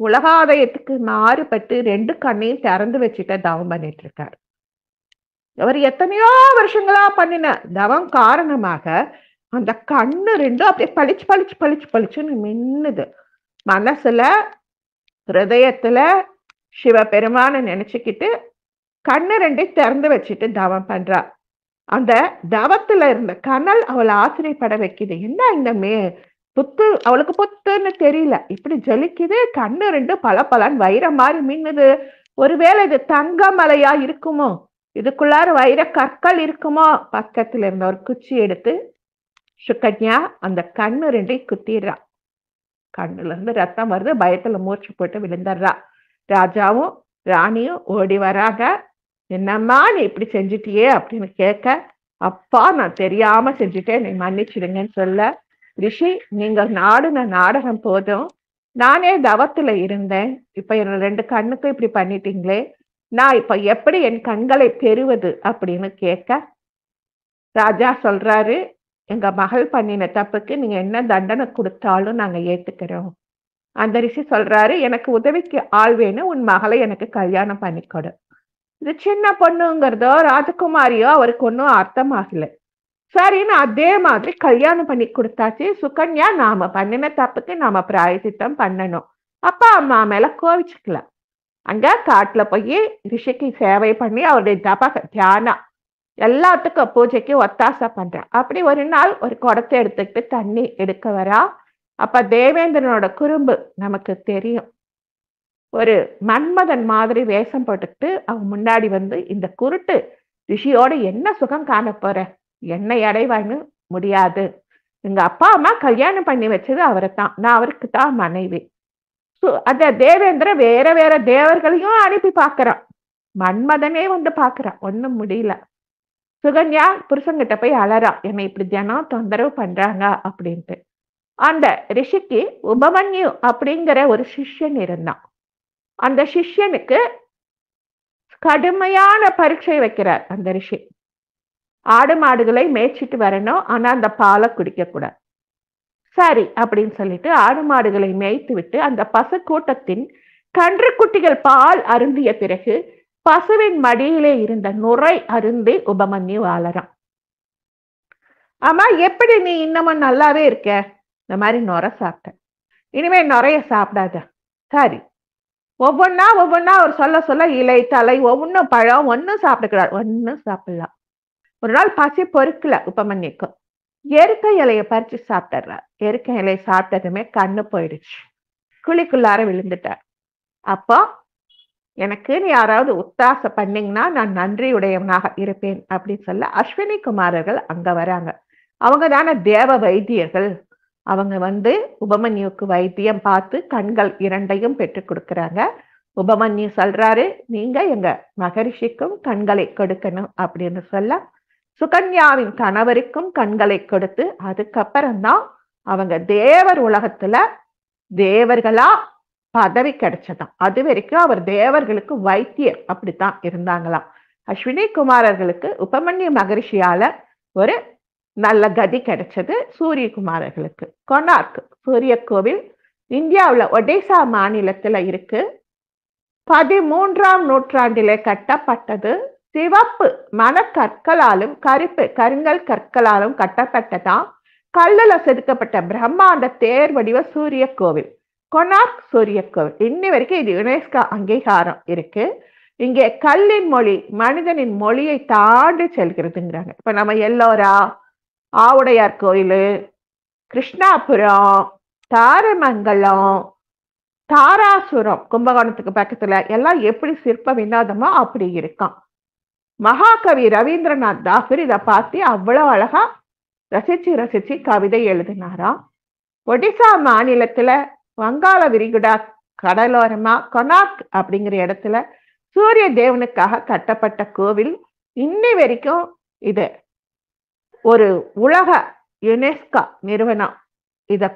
Speaker 1: உலகாதயத்துக்கு மாறுபட்டு 2 கண்ணையும் திறந்து வச்சுட்டு தவம் பண்ணிட்டு இருக்காரு. அவர் எத்தனையோ வருஷங்களா பண்ணின தவம் காரணமாக அந்த கண்ணு 2 அப்படியே பளிச்சு பளிச்சு பளிச்சு பளிச்சுன்னு மின்னுது. மனசுல ஹிருதயத்துல சிவபெருமான நினைச்சுக்கிட்டு கண்ணு 2 திறந்து வச்சுட்டு தவம் பண்றா. அந்த தவத்துல இருந்த கனல் அவளை ஆச்சரியப்பட வைக்குது. என்ன இந்த புத்து, அவளுக்கு புத்துன்னு தெரியல, இப்படி ஜொலிக்குது, கண்ணு 2 பலன்னு வைரம் மாதிரி மின்னுது. ஒருவேளை இது தங்க மலையா இருக்குமோ, இதுக்குள்ளார வைர கற்கள் இருக்குமோ? பக்கத்துல இருந்த ஒரு குச்சி எடுத்து சுகன்யா அந்த கண்ணு 2 குத்திடுறா. கண்ணுல இருந்து ரத்தம் வருது. பயத்துல மூச்சு போட்டு விழுந்துடுறா. ராஜாவும் ராணியும் ஓடி வராங்க. என்னம்மா நீ இப்படி செஞ்சுட்டியே அப்படின்னு கேட்க, அப்பா நான் தெரியாம செஞ்சுட்டேன், நீ மன்னிச்சிடுங்கன்னு சொல்ல, ரிஷி நீங்க நாடுன நாடகம் போதும், நானே தவத்துல இருந்தேன், இப்ப என்னோட 2 கண்ணுக்கும் இப்படி பண்ணிட்டீங்களே, நான் இப்ப எப்படி என் கண்களை பெறுவது அப்படின்னு கேட்க, ராஜா சொல்றாரு, எங்க மகள் பண்ணின தப்புக்கு நீங்க என்ன தண்டனை கொடுத்தாலும் நாங்க ஏத்துக்கிறோம். அந்த ரிஷி சொல்றாரு, எனக்கு உதவிக்கு ஆள் வேணும், உன் மகளை எனக்கு கல்யாணம் பண்ணிக்கொடு. இது சின்ன பொண்ணுங்கிறதோ ராஜகுமாரியோ அவருக்கு ஒன்றும் அர்த்தமாகல. சரின்னு அதே மாதிரி கல்யாணம் பண்ணி கொடுத்தாச்சு. சுகன்யா நாம பண்ணின தப்புக்கு நாம பிராயசித்தம் பண்ணணும். அப்பா அம்மா மேல கோவிச்சுக்கலாம். அங்க காட்டுல போய் ரிஷிக்கு சேவை பண்ணி அவருடைய தியானம் எல்லாத்துக்கும் பூஜைக்கு ஒத்தாசை பண்றா. அப்படி ஒரு நாள் ஒரு குடத்தை எடுத்துக்கிட்டு தண்ணி எடுக்க வரா. அப்ப தேவேந்திரனோட குறும்பு நமக்கு தெரியும். ஒரு மன்மதன் மாதிரி வேஷம் போட்டுக்கிட்டு அவன் முன்னாடி இந்த குருட்டு ரிஷியோட என்ன சுகம் காண போற, என்னை அடைவான்னு முடியாது, எங்க அப்பா அம்மா கல்யாணம் பண்ணி வச்சது அவரை தான், நான் அவருக்கு தான் மனைவி. அந்த தேவேந்திர வேற வேற தேவர்களையும் அனுப்பி பாக்குறான். மன்மதனே வந்து பாக்குறான், ஒண்ணும் முடியல. சுகன்யா புருஷங்கிட்ட போய் அலறா, என்னை இப்படி தினம் தொந்தரவு பண்றாங்க அப்படின்ட்டு. அந்த ரிஷிக்கு உபமன்யு அப்படிங்கிற ஒரு சிஷ்யன் இருந்தான். அந்த சிஷ்யனுக்கு கடுமையான பரீட்சை வைக்கிறார் அந்த ரிஷி. ஆடு மாடுகளை மேய்ச்சிட்டு வரணும், ஆனா அந்த பாலை குடிக்க கூடாது. சரி அப்படின்னு சொல்லிட்டு ஆடு மாடுகளை மேய்த்து விட்டு அந்த பசு கூட்டத்தின் கன்றுக்குட்டிகள் பால் அருந்திய பிறகு பசுவின் மடியிலே இருந்த நுரை அருந்தி உபமன்யு வாழறான். ஆமா, எப்படி நீ இன்னமும் நல்லாவே இருக்க? இந்த மாதிரி நுரை சாப்பிட்ட, இனிமே நுரைய சாப்பிடாத. சரி, ஒவ்வொன்னா அவர் சொல்ல சொல்ல இலை தலை ஒவ்வொன்னும் பழம் ஒன்னும் சாப்பிடக்கூடாது, ஒன்னும் சாப்பிடலாம். ஒரு நாள் பசி பொறுக்கல உபமன்யுக்கு, எருக்க இலைய பறிச்சு சாப்பிட்டுறார். எருக்க இலைய சாப்பிட்டதுமே கண்ணு போயிடுச்சு, குழிக்குள்ளார விழுந்துட்டார். அப்போ எனக்கு நீ யாராவது உத்தாச பண்ணீங்கன்னா நான் நன்றியுடையவனாக இருப்பேன் அப்படின்னு சொல்ல அஸ்வினி குமாரர்கள் அங்க வராங்க. அவங்க தானே தேவ வைத்தியர்கள். அவங்க வந்து உபமன்யுக்கு வைத்தியம் பார்த்து கண்கள் இரண்டையும் பெற்றுக் கொடுக்குறாங்க. உபமன்யு சொல்றாரு, நீங்க எங்க மகரிஷிக்கும் கண்களை கொடுக்கணும் அப்படின்னு சொல்ல சுகன்யாவின் கணவருக்கும் கண்களை கொடுத்து அதுக்கப்புறம்தான் அவங்க தேவர் உலகத்துல தேவர்களா பதவி கிடைச்சதாம். அது வரைக்கும் அவர் தேவர்களுக்கு வைத்தியர் அப்படித்தான் இருந்தாங்களாம். அஸ்வினி குமாரர்களுக்கு உபமன்யு மகரிஷியால ஒரு நல்ல கதி கிடைச்சது. சூரிய குமாரர்களுக்கு கொனார்க் சூரிய கோவில் இந்தியாவுல ஒடிசா மாநிலத்துல இருக்கு. 13ஆம் நூற்றாண்டிலே கட்டப்பட்டது. சிவப்பு மணக்கற்களாலும் கருப்பு கருங்கல் கற்களாலும் கட்டப்பட்டதான். கல்லுல செதுக்கப்பட்ட பிரம்மாண்ட தேர் வடிவ சூரிய கோவில் கொனார்க் சூரிய கோவில். இன்னி வரைக்கும் இது யுனெஸ்கோ அங்கீகாரம் இருக்கு. இங்கே கல்லின் மொழி மனிதனின் மொழியை தாண்டி செல்கிறதுங்கிறாங்க. இப்ப நம்ம எல்லோரா, ஆவுடையார் கோயில், கிருஷ்ணாபுரம், தாரமங்கலம், தாராசுரம் கும்பகோணத்துக்கு பக்கத்துல எல்லாம் எப்படி சிற்ப வினோதமோ அப்படி இருக்கான். மகாகவி ரவீந்திரநாத் தாகூர் இதை பார்த்து அவ்வளவு அழகா ரசிச்சு கவிதை எழுதினாராம். ஒடிசா மாநிலத்துல வங்காள விரிகுடா கடலோரமா கொனார்க் அப்படிங்கிற இடத்துல சூரிய தேவனுக்காக கட்டப்பட்ட கோவில். இன்னி வரைக்கும் இது ஒரு உலக யுனெஸ்கோ நிறுவனம் இதை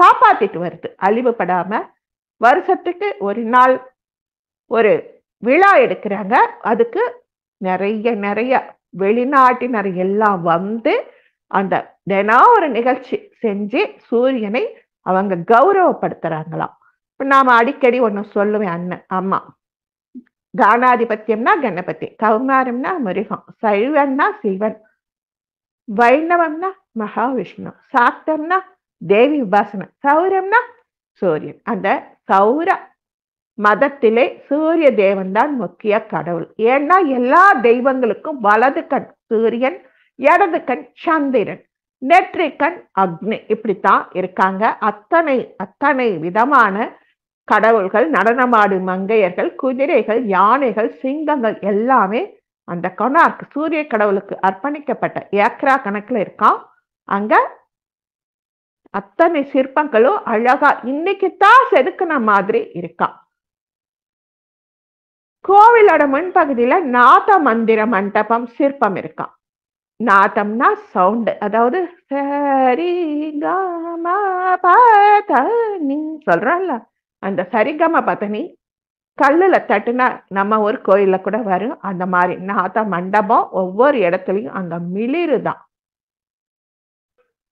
Speaker 1: காப்பாத்திட்டு வருது, அழிவுபடாம. வருஷத்துக்கு ஒரு நாள் ஒரு விழா எடுக்கிறாங்க. அதுக்கு நிறைய வெளிநாட்டினர் எல்லாம் வந்து அந்த தினம் ஒரு நிகழ்ச்சி செஞ்சு சூரியனை அவங்க கௌரவப்படுத்துறாங்களாம். இப்ப நாம அடிக்கடி ஒண்ணு சொல்லுவேன், அண்ணன் அம்மா, கானாதிபத்தியம்னா கணபதி, கௌமாரம்னா மிருகம், சைவம்னா சிவன், வைணவம்னா மகாவிஷ்ணு, சாக்தம்னா தேவி உபாசனை, சௌரம்னா சூரியன். அந்த சௌர மதத்திலே சூரிய தேவன் தான் முக்கிய கடவுள். ஏன்னா எல்லா தெய்வங்களுக்கும் வலது கண் சூரியன், இடது கண் சந்திரன், நெற்றி கண் அக்னி, இப்படித்தான் இருக்காங்க. அத்தனை விதமான கடவுள்கள், நடனமாடு மங்கையர்கள், குதிரைகள், யானைகள், சிங்கங்கள் எல்லாமே அந்த கொனார்க் சூரிய கடவுளுக்கு அர்ப்பணிக்கப்பட்ட ஏக்கரா கணக்குல இருக்கான். அங்க அத்தனை சிற்பங்களும் அழகா இன்னைக்குத்தான் செதுக்குன மாதிரி இருக்கான். கோவிலோட முன்பகுதியில நாத மந்திர மண்டபம் சிற்பம் இருக்கான். நாதம்னா சவுண்ட், அதாவது சரிகம பதனி சொல்றோம்ல, அந்த சரிகம பதனி கல்லுல தட்டுனா நம்ம ஒரு கோயில்ல கூட வரும். அந்த மாதிரி நாத மண்டபம் ஒவ்வொரு இடத்துலயும் அங்க மிளிருதான்.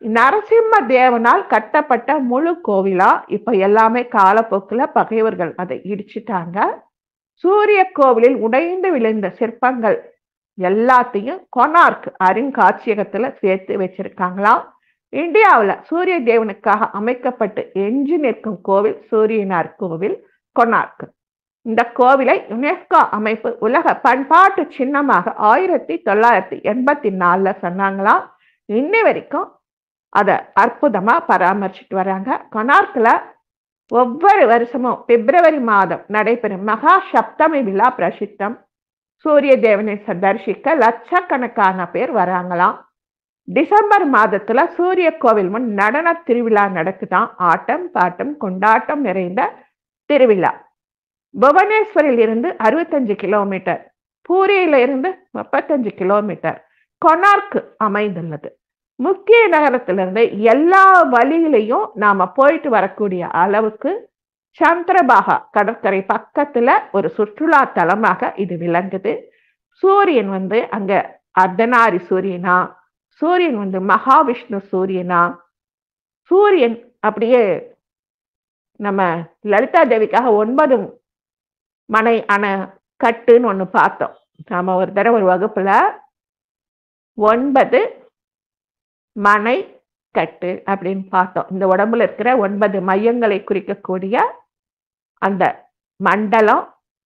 Speaker 1: நரசிம்ம தேவனால் கட்டப்பட்ட முழு கோவிலா. இப்ப எல்லாமே காலப்போக்குல பகைவர்கள் அதை இடிச்சிட்டாங்க. சூரிய கோவிலில் உடைந்து விழுந்த சிற்பங்கள் எல்லாத்தையும் கொனார்க் அருங்காட்சியகத்துல சேர்த்து வச்சிருக்காங்களாம். இந்தியாவுல சூரிய தேவனுக்காக அமைக்கப்பட்டு எஞ்சி நிற்கும் கோவில் சூரியனார் கோவில் கொனார்க். இந்த கோவிலை யுனெஸ்கோ அமைப்பு உலக பண்பாட்டு சின்னமாக 1984 சொன்னாங்களாம். இன்னி வரைக்கும் அதை அற்புதமா பராமரிச்சுட்டு வராங்க. கொனார்க்ல ஒவ்வொரு வருஷமும் பிப்ரவரி மாதம் நடைபெறும் மகா சப்தமி விழா பிரசித்தம். சூரிய தேவனை தரிசிக்க லட்சக்கணக்கான பேர் வராங்களாம். டிசம்பர் மாதத்துல சூரிய கோவில் முன் நடன திருவிழா நடக்குதான். ஆட்டம் பாட்டம் கொண்டாட்டம் நிறைந்த திருவிழா. புவனேஸ்வரில் இருந்து 65 கிலோமீட்டர், பூரியில இருந்து 35 கிலோமீட்டர் கொனார்க் அமைந்துள்ளது. முக்கிய நகரத்திலிருந்து எல்லா வழியிலையும் நாம போயிட்டு வரக்கூடிய அளவுக்கு சந்திரபாகா கடற்கரை பக்கத்துல ஒரு சுற்றுலா தலமாக இது விளங்குது. சூரியன் அங்க அர்த்தநாரி சூரியனா, சூரியன் மகாவிஷ்ணு சூரியனா, சூரியன் அப்படியே நம்ம லலிதா தேவிக்காக 9 மனை கட்டுன்னு ஒண்ணு பார்த்தோம். நாம ஒரு தடவை ஒரு வகுப்புல 9 மனை கட்டு அப்படின்னு பார்த்தோம். இந்த உடம்புல இருக்கிற 9 மையங்களை குறிக்கக்கூடிய அந்த மண்டலம்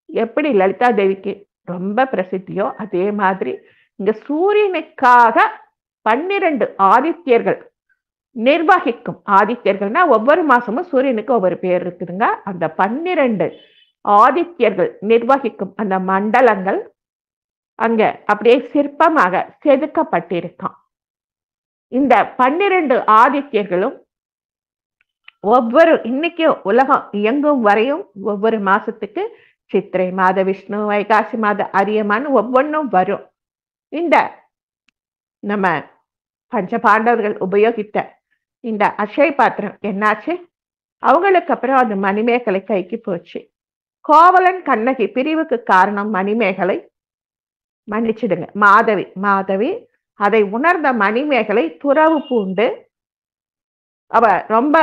Speaker 1: எப்படி லலிதா தேவிக்கு ரொம்ப பிரசித்தியோ அதே மாதிரி இங்க சூரியனுக்காக 12 ஆதித்யர்கள் நிர்வகிக்கும். ஆதித்யர்கள்னா ஒவ்வொரு மாசமும் சூரியனுக்கு ஒவ்வொரு பேர் இருக்குதுங்க. அந்த 12 ஆதித்யர்கள் நிர்வகிக்கும் அந்த மண்டலங்கள் அங்க அப்படியே சிற்பமாக செதுக்கப்பட்டிருக்கான். இந்த 12 ஆதித்யர்களும் இன்னைக்கு உலகம் இயங்கும் வரையும் ஒவ்வொரு மாசத்துக்கு சித்திரை மாத விஷ்ணு, வைகாசி மாத அரியமான் ஒவ்வொன்றும் வரும். இந்த நம்ம பஞ்ச பாண்டவர்கள் உபயோகித்த இந்த அக்ஷய பாத்திரம் என்னாச்சு? அவங்களுக்கு அப்புறம் அந்த மணிமேகலை கைக்கு போச்சு. கோவலன் கண்ணகி பிரிவுக்கு காரணம் மணிமேகலை, மன்னிச்சிடுங்க மாதவி. அதை உணர்ந்த மணிமேகலை துறவு பூண்டு அவ ரொம்ப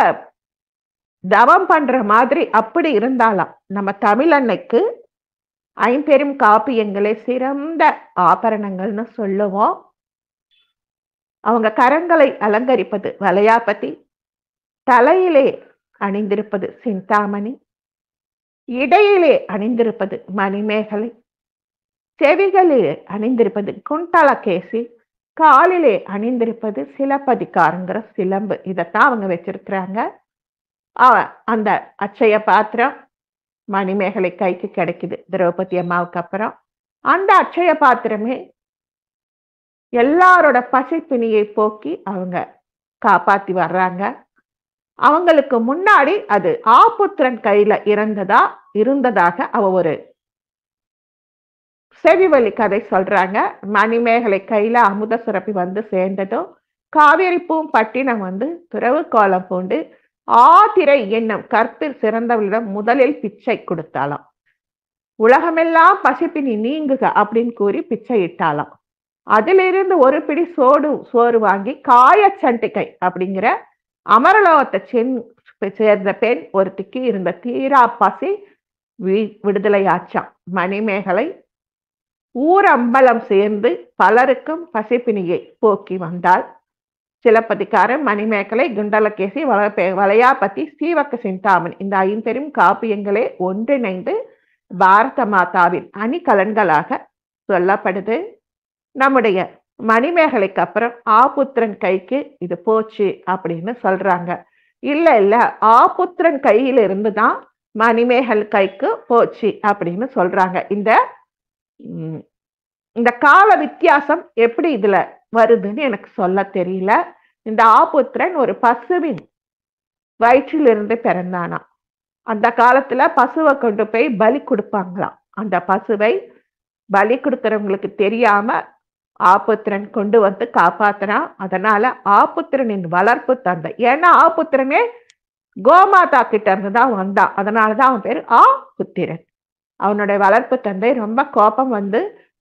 Speaker 1: தவம் பண்ற மாதிரி அப்படி இருந்தாலாம். நம்ம தமிழன்னைக்கு 50 காப்பியங்களே சிறந்த ஆபரணங்கள்னு சொல்லுவோம். அவங்க கரங்களை அலங்கரிப்பது வளையாபதி, தலையிலே அணிந்திருப்பது சிந்தாமணி, இடையிலே அணிந்திருப்பது மணிமேகலை, செவிகளிலே அணிந்திருப்பது குண்டலகேசி, காலிலே அணிந்திருப்பது சிலப்பதிகாரங்கிற சிலம்பு. இதைத்தான் அவங்க வச்சிருக்கிறாங்க. அந்த அச்சய பாத்திரம் மணிமேகலை கைக்கு கிடைக்குது திரௌபதி அம்மாவுக்கு அப்புறம். அந்த அச்சய பாத்திரமே எல்லாரோட பசிப்பினியை போக்கி அவங்க காப்பாத்தி வர்றாங்க. அவங்களுக்கு முன்னாடி அது ஆபுத்திரன் கையில இருந்ததாக அவ ஒரு செவிவழி கதை சொல்றாங்க. மணிமேகலை கையில அமுத சுரப்பி சேர்ந்ததும் காவேரி பூம்பட்டினம் துறவு கோலம் பூண்டு ஆதிரை என்னும் கற்பில் சிறந்தவளிடம் முதலில் பிச்சை கொடுத்தாலாம். உலகமெல்லாம் பசிப்பினி நீங்குக அப்படின்னு கூறி பிச்சை இட்டாலாம். அதிலிருந்து ஒரு பிடி சோறு வாங்கி காயச்சண்டிகை அப்படிங்கிற அமரலோகத்தை சேர்ந்த பெண் ஒருத்திக்கு இருந்த தீரா பசி விடுதலையாச்சான். மணிமேகலை ஊரம்பலம் சேர்ந்து பலருக்கும் பசிப்பினியை போக்கி வந்தாள். சிலப்பதிகாரம், மணிமேகலை, குண்டலகேசி, வளையாபதி, சீவக்க சிந்தாமணி இந்த 50 காப்பியங்களே ஒன்றிணைந்து பாரத மாதாவின் அணிகலன்களாக சொல்லப்படுது. நம்முடைய மணிமேகலைக்கு அப்புறம் ஆபுத்திரன் கைக்கு இது போச்சு அப்படின்னு சொல்றாங்க. இல்ல ஆபுத்திரன் கையில இருந்துதான் மணிமேகலை கைக்கு போச்சு அப்படின்னு சொல்றாங்க. இந்த கால வித்தியாசம் எப்படி இதுல வருதுன்னு எனக்கு சொல்ல தெரியல. இந்த ஆபுத்திரன் ஒரு பசுவின் வயிற்றிலிருந்து பிறந்தானா. அந்த காலத்துல பசுவை கொண்டு போய் பலி கொடுப்பாங்களாம். அந்த பசுவை பலி கொடுக்கறவங்களுக்கு தெரியாம ஆபுத்திரன் கொண்டு காப்பாத்துறான். அதனால ஆபுத்திரனின் வளர்ப்பு தந்தை, ஏன்னா ஆபுத்திரனே கோமாதா கிட்ட இருந்துதான் வந்தான், அதனாலதான் அவன் பேரு ஆபுத்திரன். அவனுடைய வளர்ப்பு தந்தை ரொம்ப கோபம்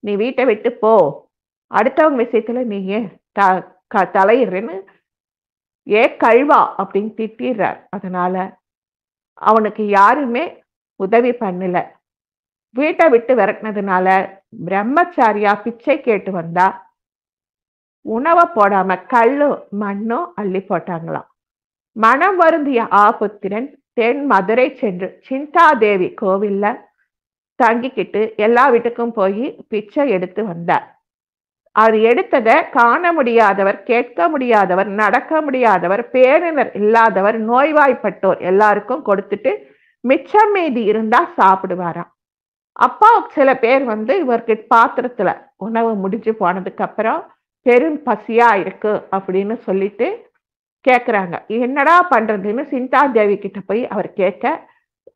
Speaker 1: நீ வீட்டை விட்டு போ, அடுத்தவங்க விஷயத்துல நீ ஏன் தலையிடுறேன்னு கல்வா அப்படின்னு திட்டிடுறார். அதனால அவனுக்கு யாருமே உதவி பண்ணல. வீட்டை விட்டு விரட்டினதுனால பிரம்மச்சாரியா பிச்சை கேட்டு வந்தா உணவை போடாம கல்லும் மண்ணும் அள்ளி போட்டாங்களாம். மனம் வருந்திய ஆபுத்திரன் தென் மதுரை சென்று சிந்தாதேவி கோவில்ல தங்கிக்கிட்டு எல்லா வீட்டுக்கும் போய் பிச்சை எடுத்து வந்தார். அது எடுத்ததை காண முடியாதவர், கேட்க முடியாதவர், நடக்க முடியாதவர், பேரினர் இல்லாதவர், நோய்வாய்ப்பட்டோர் எல்லாருக்கும் கொடுத்துட்டு மிச்சம் மீதி இருந்தா சாப்பிடுவாராம். அப்பா சில பேர் இவருக்கு பாத்திரத்துல உணவு முடிஞ்சு போனதுக்கு அப்புறம் பெரும் பசியா இருக்கு அப்படின்னு சொல்லிட்டு கேக்குறாங்க. என்னடா பண்றதுன்னு சிந்தா தேவி கிட்ட போய் அவர் கேட்க,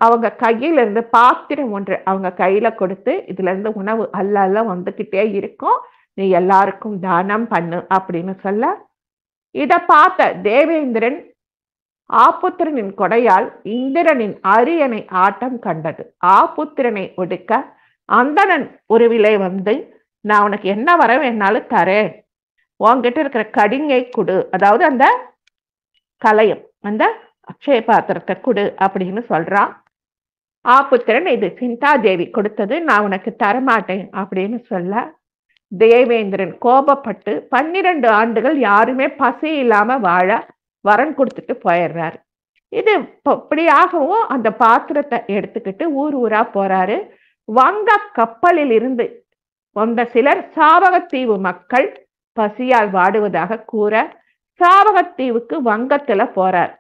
Speaker 1: அவங்க கையில இருந்து பாத்திரம் ஒன்று அவங்க கையில கொடுத்து, இதுல இருந்து உணவு அல்ல வந்துகிட்டே இருக்கும், நீ எல்லாருக்கும் தானம் பண்ணு அப்படின்னு சொல்ல, இத பார்த்த தேவேந்திரன் ஆபுத்திரனின் கொடையால் இந்திரனின் அரியணை ஆட்டம் கண்டது. ஆபுத்திரனை ஒடுக்க அந்தணன் உருவிலே வந்து, நான் உனக்கு என்ன வர வேணாலும் தரேன், உன்கிட்ட இருக்கிற கடிங்கை கொடு, அதாவது அந்த கலையம், அந்த அக்ஷய பாத்திரத்தை கொடு அப்படின்னு சொல்றான். ஆபுத்திரன் இது சிந்தா தேவி கொடுத்தது, நான் உனக்கு தரமாட்டேன் அப்படின்னு சொல்ல, தேவேந்திரன் கோபப்பட்டு 12 ஆண்டுகள் யாருமே பசி இல்லாம வாழ வரன் கொடுத்துட்டு போயிடுறாரு. இது இப்படியாகவும் அந்த பாத்திரத்தை எடுத்துக்கிட்டு ஊர் ஊரா போறாரு. வங்க கப்பலில் இருந்து வந்த சிலர் சாவகத்தீவு மக்கள் பசியால் வாடுவதாக கூற சாவகத்தீவுக்கு வங்கத்துல போறார்.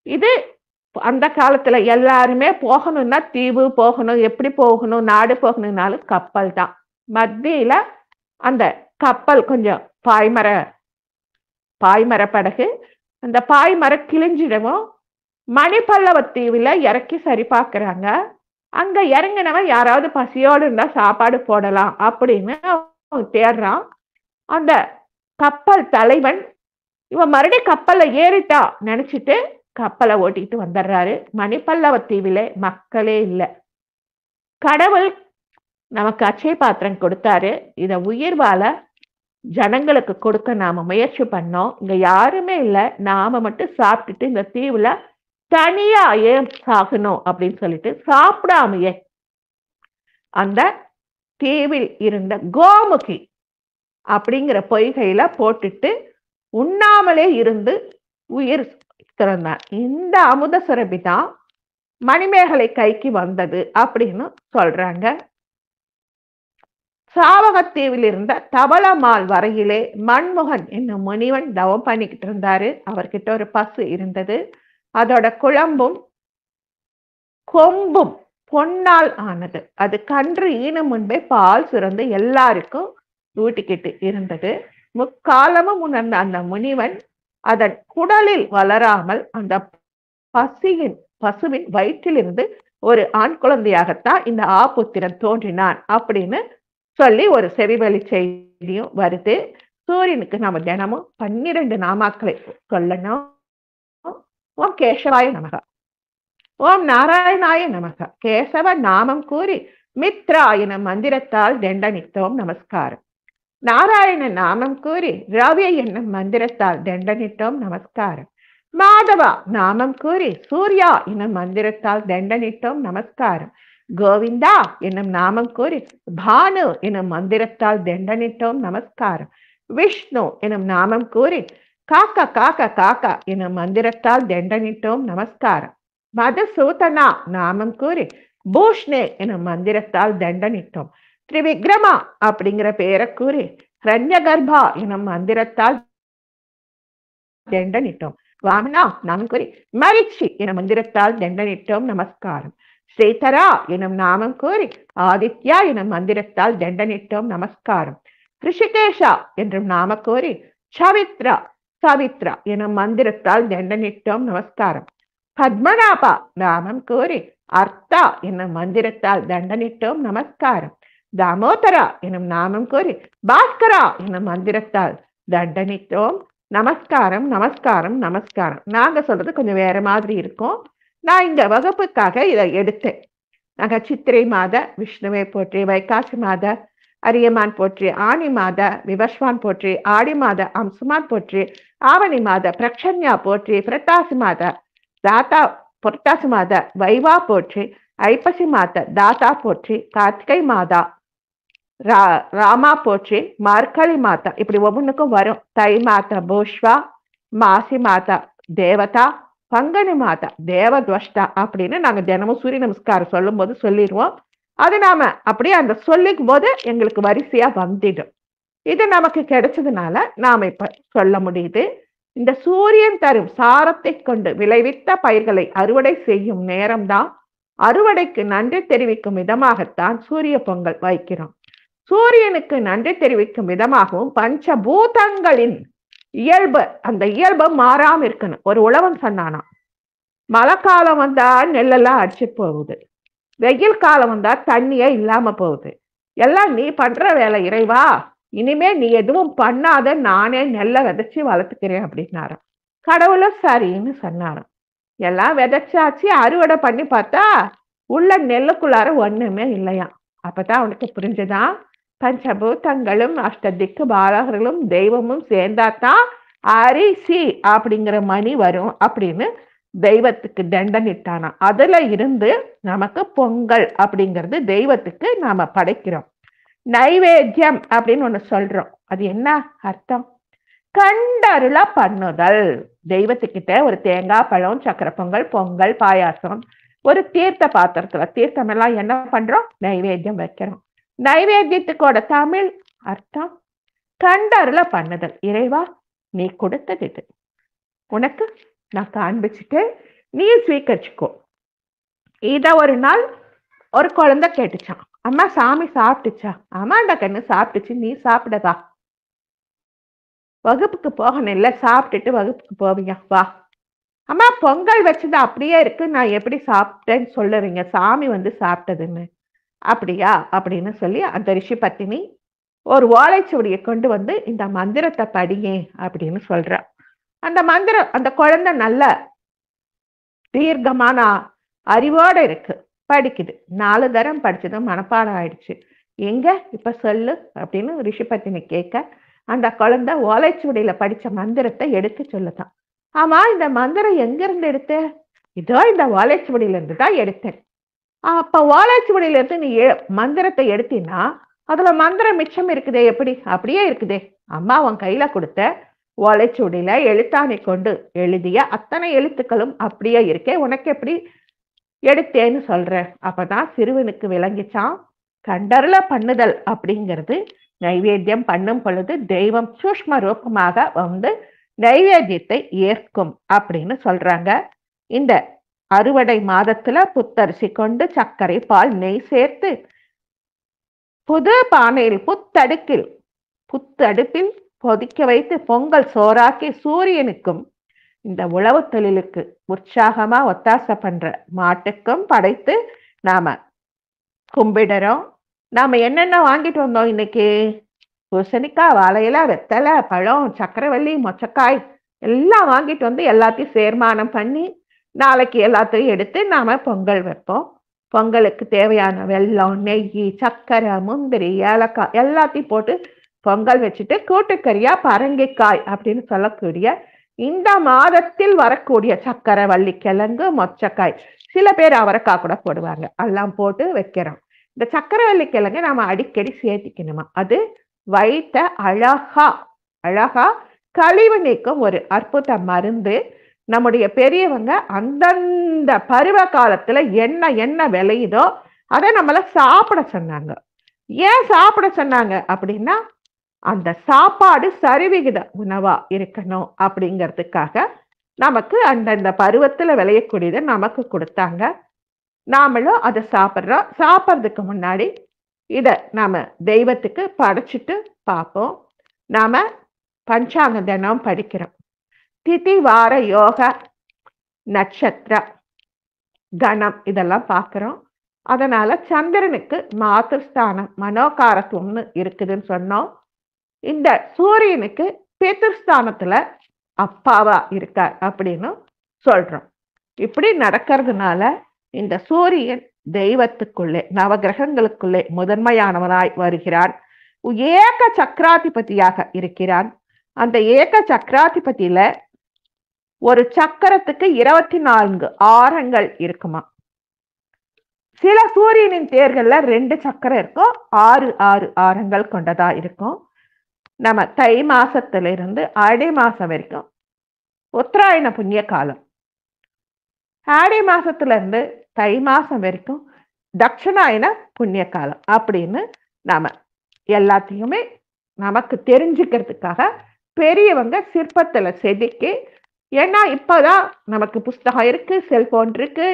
Speaker 1: இது அந்த காலத்துல எல்லாருமே போகணும்னா தீவு போகணும், எப்படி போகணும், நாடு போகணும்னாலும் கப்பல் தான். மத்தியில அந்த கப்பல் கொஞ்சம் பாய்மர படகு, அந்த பாய்மர கிழிஞ்சிடவும் மணிப்பல்லவத்தீவுல இறக்கி சரி பார்க்கறாங்க. அங்க இறங்கினவன் யாராவது பசியோடு இருந்தா சாப்பாடு போடலாம் அப்படின்னு தேடுறான். அந்த கப்பல் தலைவன் இவன் மறுபடியும் கப்பல்ல ஏறிட்டா நினைச்சிட்டு கப்பலை ஓட்டிட்டு வந்துடுறாரு. மணிப்பல்லவத்தீவிலே மக்களே இல்லை. கடவுள் நமக்கு அச்சய பாத்திரம் கொடுத்தாரு, இத உயிர் வாழ ஜனங்களுக்கு கொடுக்க நாம முயற்சி பண்ணோம். இங்க யாருமே இல்லை, நாம மட்டும் சாப்பிட்டுட்டு இந்த தீவுல தனியா ஏன் சாகணும் அப்படின்னு சொல்லிட்டு சாப்பிடாமையே அந்த தீவில் இருந்த கோமுகி அப்படிங்கிற பொய்கையில போட்டுட்டு உண்ணாமலே இருந்து உயிர் திறந்தார். இந்த அமுத சுரபி தான் மணிமேகலை கைக்கு வந்தது அப்படின்னு சொல்றாங்க. சாவகத்தீவில் இருந்த தவளமால் வரையிலே மன்மோகன் என்னும் முனிவன் தவம் பண்ணிக்கிட்டு இருந்தாரு. அவர்கிட்ட ஒரு பசு இருந்தது. அதோட குழம்பும் கொம்பும் பொன்னால் ஆனது. அது கன்று ஈனும் முன்பே பால் சுரந்து எல்லாருக்கும் ஊட்டிக்கிட்டு இருந்தது. முக்காலமும் உணர்ந்த அந்த முனிவன் அதன் குடலில் வளராமல் அந்த பசுவின் வயிற்றிலிருந்து ஒரு ஆண் குழந்தையாகத்தான் இந்த ஆபுத்திரன் தோன்றினான் அப்படின்னு சொல்லி ஒரு செவிவழி செய்தியும் வருது. சூரியனுக்கு நாம தினமும் 12 நாமாக்களை சொல்லணும். ஓம் கேசவாய நமக, ஓம் நாராயணாய நமக. கேசவ நாமம் கூறி மித்ரா எனும் மந்திரத்தால் தண்டனித்தோம் நமஸ்காரம். நாராயண நாமம் கூறி ரவி என்னும் மந்திரத்தால் தண்டனிட்டோம் நமஸ்காரம். மாதவா நாமம் கூறி சூர்யா என்னும் மந்திரத்தால் தண்டனிட்டோம் நமஸ்காரம். கோவிந்தா என்னும் நாமம் கூறி பானு என்னும் மந்திரத்தால் தண்டனிட்டோம் நமஸ்காரம். விஷ்ணு என்னும் நாமம் கூறி காக்கா காக்கா காக்கா என்னும் மந்திரத்தால் தண்டனிட்டோம் நமஸ்காரம். மதுசூதனா நாமம் கூறி பூஷ்ணே என்னும் மந்திரத்தால் தண்டனிட்டோம். திரிவிக்ரமா அப்படிங்கிற பெயரை கூறி ஹரண்யகர்பா என்னும் மந்திரத்தால் தண்டனிட்டோம். வாமனா நாமம் கூறி மரிச்சி எனும் மந்திரத்தால் தண்டனிட்டோம் நமஸ்காரம். ஸ்ரீதரா எனும் நாமம் கூறி ஆதித்யா எனும் மந்திரத்தால் தண்டனிட்டோம் நமஸ்காரம். ரிஷிகேஷா என்றும் நாம கூறி சவித்ரா எனும் மந்திரத்தால் தண்டனிட்டோம் நமஸ்காரம். பத்மநாபா நாமம் கூறி அர்த்தா என்னும் மந்திரத்தால் தண்டனிட்டோம் நமஸ்காரம். தாமோதரா எனும் நாமம் கூறி பாஸ்கரா என்னும் மந்திரத்தால் தண்டனிட்டோம் நமஸ்காரம் நமஸ்காரம் நமஸ்காரம். நாங்க சொல்றது கொஞ்சம் வேற மாதிரி இருக்கும். நான் இந்த வகுப்புக்காக இதை எடுத்தேன். நாங்க சித்திரை மாத விஷ்ணுவை போற்றி, வைகாசி மாத அரியமான் போற்றி, ஆனி மாத விவஸ்வான் போற்றி, ஆடி மாத அம்சுமான் போற்றி, ஆவணி மாத பிரக்ஷன்யா போற்றி, புரட்டாசி மாத வைவா போற்றி, ஐப்பசி மாத தாத்தா போற்றி, கார்த்திகை மாதா ராமா போற்றி, மார்கழி மாதா, இப்படி ஒவ்வொன்றுக்கும் வரும். தை மாதா பூஷ்வா, மாசி மாதா தேவதா, பங்குனி மாதா தேவத்வஷ்டா அப்படின்னு நாங்க தினமும் சூரிய நமஸ்காரம் சொல்லும் போது சொல்லிடுவோம். அது நாம அப்படியே அந்த சொல்லிக்கும் போது எங்களுக்கு வரிசையா வந்துடும். இது நமக்கு கிடைச்சதுனால நாம இப்ப சொல்ல முடியுது. இந்த சூரியன் தரும் சாரத்தை கொண்டு விளைவித்த பயிர்களை அறுவடை செய்யும் நேரம்தான். அறுவடைக்கு நன்றி தெரிவிக்கும் விதமாகத்தான் சூரிய பொங்கல் வைக்கிறோம். சூரியனுக்கு நன்றி தெரிவிக்கும் விதமாகவும் பஞ்சபூதங்களின் இயல்பு, அந்த இயல்பு மாறாம இருக்கணும். ஒரு உழவன் சொன்னானா, மழை காலம் வந்தா நெல்லெல்லாம் அடிச்சு போகுது, வெயில் காலம் வந்தா தண்ணியே இல்லாம போகுது, எல்லாம் நீ பண்ற வேலை இறைவா, இனிமே நீ எதுவும் பண்ணாத, நானே நெல்லை விதைச்சு வளர்த்துக்கிறேன் அப்படின்னாரு. கடவுளும் சரின்னு சொன்னாராம். எல்லாம் விதைச்சாச்சு, அறுவடை பண்ணி பார்த்தா உள்ள நெல்லுக்குள்ளார ஒண்ணுமே இல்லையா. அப்பதான் அவனுக்கு புரிஞ்சுதான், பஞ்சபூதங்களும் அஷ்டதிக்கு பாலகர்களும் தெய்வமும் சேர்ந்தாதான் அரிசி அப்படிங்கிற மணி வரும் அப்படின்னு தெய்வத்துக்கு தண்டனிட்டானா. அதுல இருந்து நமக்கு பொங்கல் அப்படிங்கிறது தெய்வத்துக்கு நாம படைக்கிறோம். நைவேத்தியம் அப்படின்னு ஒண்ணு சொல்றோம். அது என்ன அர்த்தம்? கண்டருள பண்ணுதல். தெய்வத்துக்கிட்ட ஒரு தேங்காய் பழம், சக்கரை பொங்கல், பொங்கல், பாயாசம், ஒரு தீர்த்த பாத்திரத்துல தீர்த்தம் எல்லாம் என்ன பண்றோம்? நைவேத்தியம் வைக்கிறோம். நைவேத்தியத்துக்கோட தமிழ் அர்த்தம் கண்டருள பண்ணுதல். இறைவா, நீ கொடுத்தது இது, உனக்கு நான் காண்பிச்சுட்டு நீ ஸ்வீகரிச்சுக்கோ. இத ஒரு நாள் ஒரு குழந்தை கேட்டுச்சான், அம்மா சாமி சாப்பிட்டுச்சா? ஆமாண்டா கண்ணு சாப்பிட்டுச்சு, நீ சாப்பிடவா? வகுப்புக்கு போகணும் இல்ல, சாப்பிட்டுட்டு வகுப்புக்கு போவீங்க வா. அம்மா பொங்கல் வச்சது அப்படியே இருக்கு, நான் எப்படி சாப்பிட்டேன்னு சொல்லுவீங்க, சாமி வந்து சாப்பிட்டதுன்னு. அப்படியா அப்படின்னு சொல்லி அந்த ரிஷி பத்தினி ஒரு ஓலைச்சுவடியை கொண்டு வந்து இந்த மந்திரத்தை படியே அப்படின்னு சொல்ற. அந்த மந்திரம் அந்த குழந்தை நல்ல தீர்க்கமான அறிவோட இருக்கு, படிக்குது. 4 தரம் படிச்சது மனப்பாடம் ஆயிடுச்சு. எங்க இப்ப சொல்லு அப்படின்னு ரிஷி பத்தினி கேட்க, அந்த குழந்தை ஓலைச்சுவடியில படிச்ச மந்திரத்தை எடுத்து சொல்லுதான். ஆமா, இந்த மந்திரம் எங்க இருந்து எடுத்த? இதோ இந்த ஓலைச்சுவடியில இருந்து தான் எடுத்தேன். அப்ப ஓலைச்சுவடியில இருந்து நீ மந்திரத்தை எடுத்தீன்னா அதுல மந்திரம் மிச்சம் இருக்குதே, எப்படி? அப்படியே இருக்குதே. அம்மா உன் கையில கொடுத்த ஓலைச்சுவடியில எழுத்தாணை கொண்டு எழுதிய அத்தனை எழுத்துக்களும் அப்படியே இருக்கே, உனக்கு எப்படி எடுத்தேன்னு சொல்ற. அப்பதான் சிறுவனுக்கு விளங்கிச்சான், கண்டருள பண்ணுதல் அப்படிங்கிறது நைவேத்தியம் பண்ணும் பொழுது தெய்வம் சூஷ்ம ரூபமாக வந்து நைவேத்தியத்தை ஏற்கும் அப்படின்னு சொல்றாங்க. இந்த அறுவடை மாதத்துல புத்தரிசி கொண்டு சர்க்கரை, பால், நெய் சேர்த்து புது பானையில் புத்தடுப்பில் கொதிக்க வைத்து பொங்கல் சோறாக்கி சூரியனுக்கும் இந்த உழவு தொழிலுக்கு உற்சாகமா ஒத்தாசை பண்ற மாட்டுக்கும் படைத்து நாம கும்பிடுறோம். நாம என்னென்ன வாங்கிட்டு வந்தோம் இன்னைக்கு? பூசணிக்காய், வாழையில, வெத்தலை, பழம், சக்கரவள்ளி, மொச்சக்காய் எல்லாம் வாங்கிட்டு வந்து எல்லாத்தையும் சேர்மானம் பண்ணி நாளைக்கு எல்லாத்தையும் எடுத்து நாம பொங்கல் வைப்போம். பொங்கலுக்கு தேவையான வெல்லம், நெய், சர்க்கரை, முந்திரி, ஏலக்காய் எல்லாத்தையும் போட்டு பொங்கல் வச்சுட்டு கூட்டுக்கறியா பரங்கிக்காய் அப்படின்னு சொல்லக்கூடிய இந்த மாதத்தில் வரக்கூடிய சக்கரை வள்ளி கிழங்கு, மொச்சக்காய், சில பேர் அவரைக்காய் கூட போடுவாங்க, எல்லாம் போட்டு வைக்கிறோம். இந்த சக்கரை வள்ளி கிழங்கு நாம அடிக்கடி சேர்த்திக்கணுமா. அது வயிற்ற அழகா கழிவு நீக்கும் ஒரு அற்புத மருந்து. நம்முடைய பெரியவங்க அந்தந்த பருவ காலத்துல என்ன விளையுதோ அதை நம்மள சாப்பிட சொன்னாங்க. ஏன் சாப்பிட சொன்னாங்க அப்படின்னா, அந்த சாப்பாடு சரிவிகித உணவா இருக்கணும் அப்படிங்கிறதுக்காக நமக்கு அந்தந்த பருவத்துல விளையக்கூடியதை நமக்கு கொடுத்தாங்க. நாமளும் அதை சாப்பிட்றோம். சாப்பிட்றதுக்கு முன்னாடி இதை நாம தெய்வத்துக்கு படைச்சிட்டு பார்ப்போம். நாம பஞ்சாங்க தினம் படிக்கிறோம். திதி, வார, யோக, நட்சத்திர, கணம் இதெல்லாம் பார்க்கிறோம். அதனால சந்திரனுக்கு மாதஸ்தானம் மனோகாரத்துவம்னு இருக்குதுன்னு சொன்னோம். இந்த சூரியனுக்கு பித்ருஸ்தானத்துல அப்பாவா இருக்கார் அப்படின்னு சொல்றோம். இப்படி நடக்கிறதுனால இந்த சூரியன் தெய்வத்துக்குள்ளே நவகிரகங்களுக்குள்ளே முதன்மையானவனாய் வருகிறான். ஏக சக்கராதிபதியாக இருக்கிறான். அந்த ஏக சக்கராதிபதியில ஒரு சக்கரத்துக்கு 24 ஆரங்கள் இருக்குமா. சில சூரியனின் தேர்கள்ல 2 சக்கரம் இருக்கும், 6 ஆரங்கள் கொண்டதா இருக்கும். நம்ம தை மாசத்துல இருந்து ஆடி மாசம் வரைக்கும் உத்தராயண புண்ணிய காலம், ஆடி மாசத்துல இருந்து தை மாசம் வரைக்கும் தட்சிணாயன புண்ணிய காலம் அப்படின்னு நாம எல்லாத்தையுமே நமக்கு தெரிஞ்சுக்கிறதுக்காக பெரியவங்க சிற்பத்துல செதுக்கி, ஏன்னா இப்பதான் நமக்கு புஸ்தகம் இருக்கு, செல்போன் இருக்கு,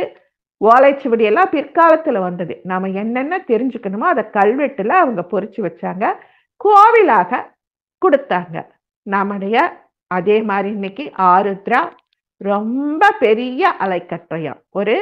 Speaker 1: ஓலைச்சுவடி எல்லாம் பிற்காலத்துல வந்தது. நாம என்னென்ன தெரிஞ்சுக்கணுமோ அதை கல்வெட்டுல அவங்க பொறிச்சு வச்சாங்க, கோவிலாக கொடுத்தாங்க. நம்முடைய அதே மாதிரி இன்னைக்கு ஆருத்ரா ரொம்ப பெரிய அலைக்கற்றையாம். ஒரு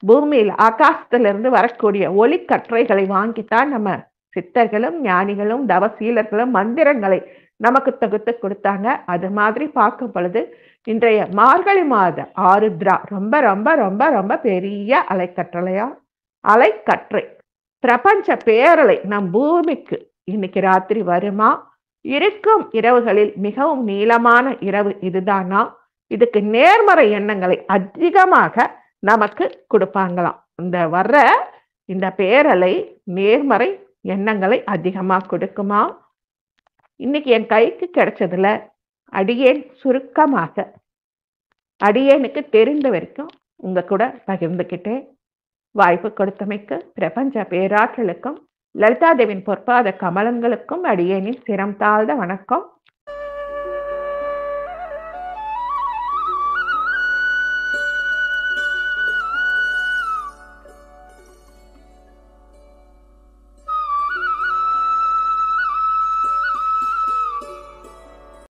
Speaker 1: பூமியில் ஆகாசத்துல இருந்து வரக்கூடிய ஒளிக்கற்றைகளை வாங்கித்தான் நம்ம சித்தர்களும் ஞானிகளும் தவசீலர்களும் மந்திரங்களை நமக்கு தொகுத்து கொடுத்தாங்க. அது மாதிரி பார்க்கும் பொழுது இன்றைய மார்கழி மாத ஆருத்ரா ரொம்ப ரொம்ப ரொம்ப ரொம்ப பெரிய அலைக்கற்றை பிரபஞ்ச பேரலை நம் பூமிக்கு இன்னைக்கு ராத்திரி வருமா? இருக்கும் இரவுகளில் மிகவும் நீளமான இரவு இதுதானா? இதுக்கு நேர்மறை எண்ணங்களை அதிகமாக நமக்கு கொடுப்பாங்களாம். இந்த பேரலை நேர்மறை எண்ணங்களை அதிகமா கொடுக்குமா? இன்னைக்கு என் கைக்கு கிடைச்சதுல அடியேன் சுருக்கமாக அடியேனுக்கு தெரிந்த வரைக்கும் உங்க கூட பகிர்ந்துக்கிட்டேன். வாய்ப்பு கொடுத்தமைக்கு பிரபஞ்ச பேராற்றலுக்கும் லலிதாதேவின் பொற்பாத கமலங்களுக்கும் அடியேனின் சிரம் தாழ்ந்த வணக்கம்.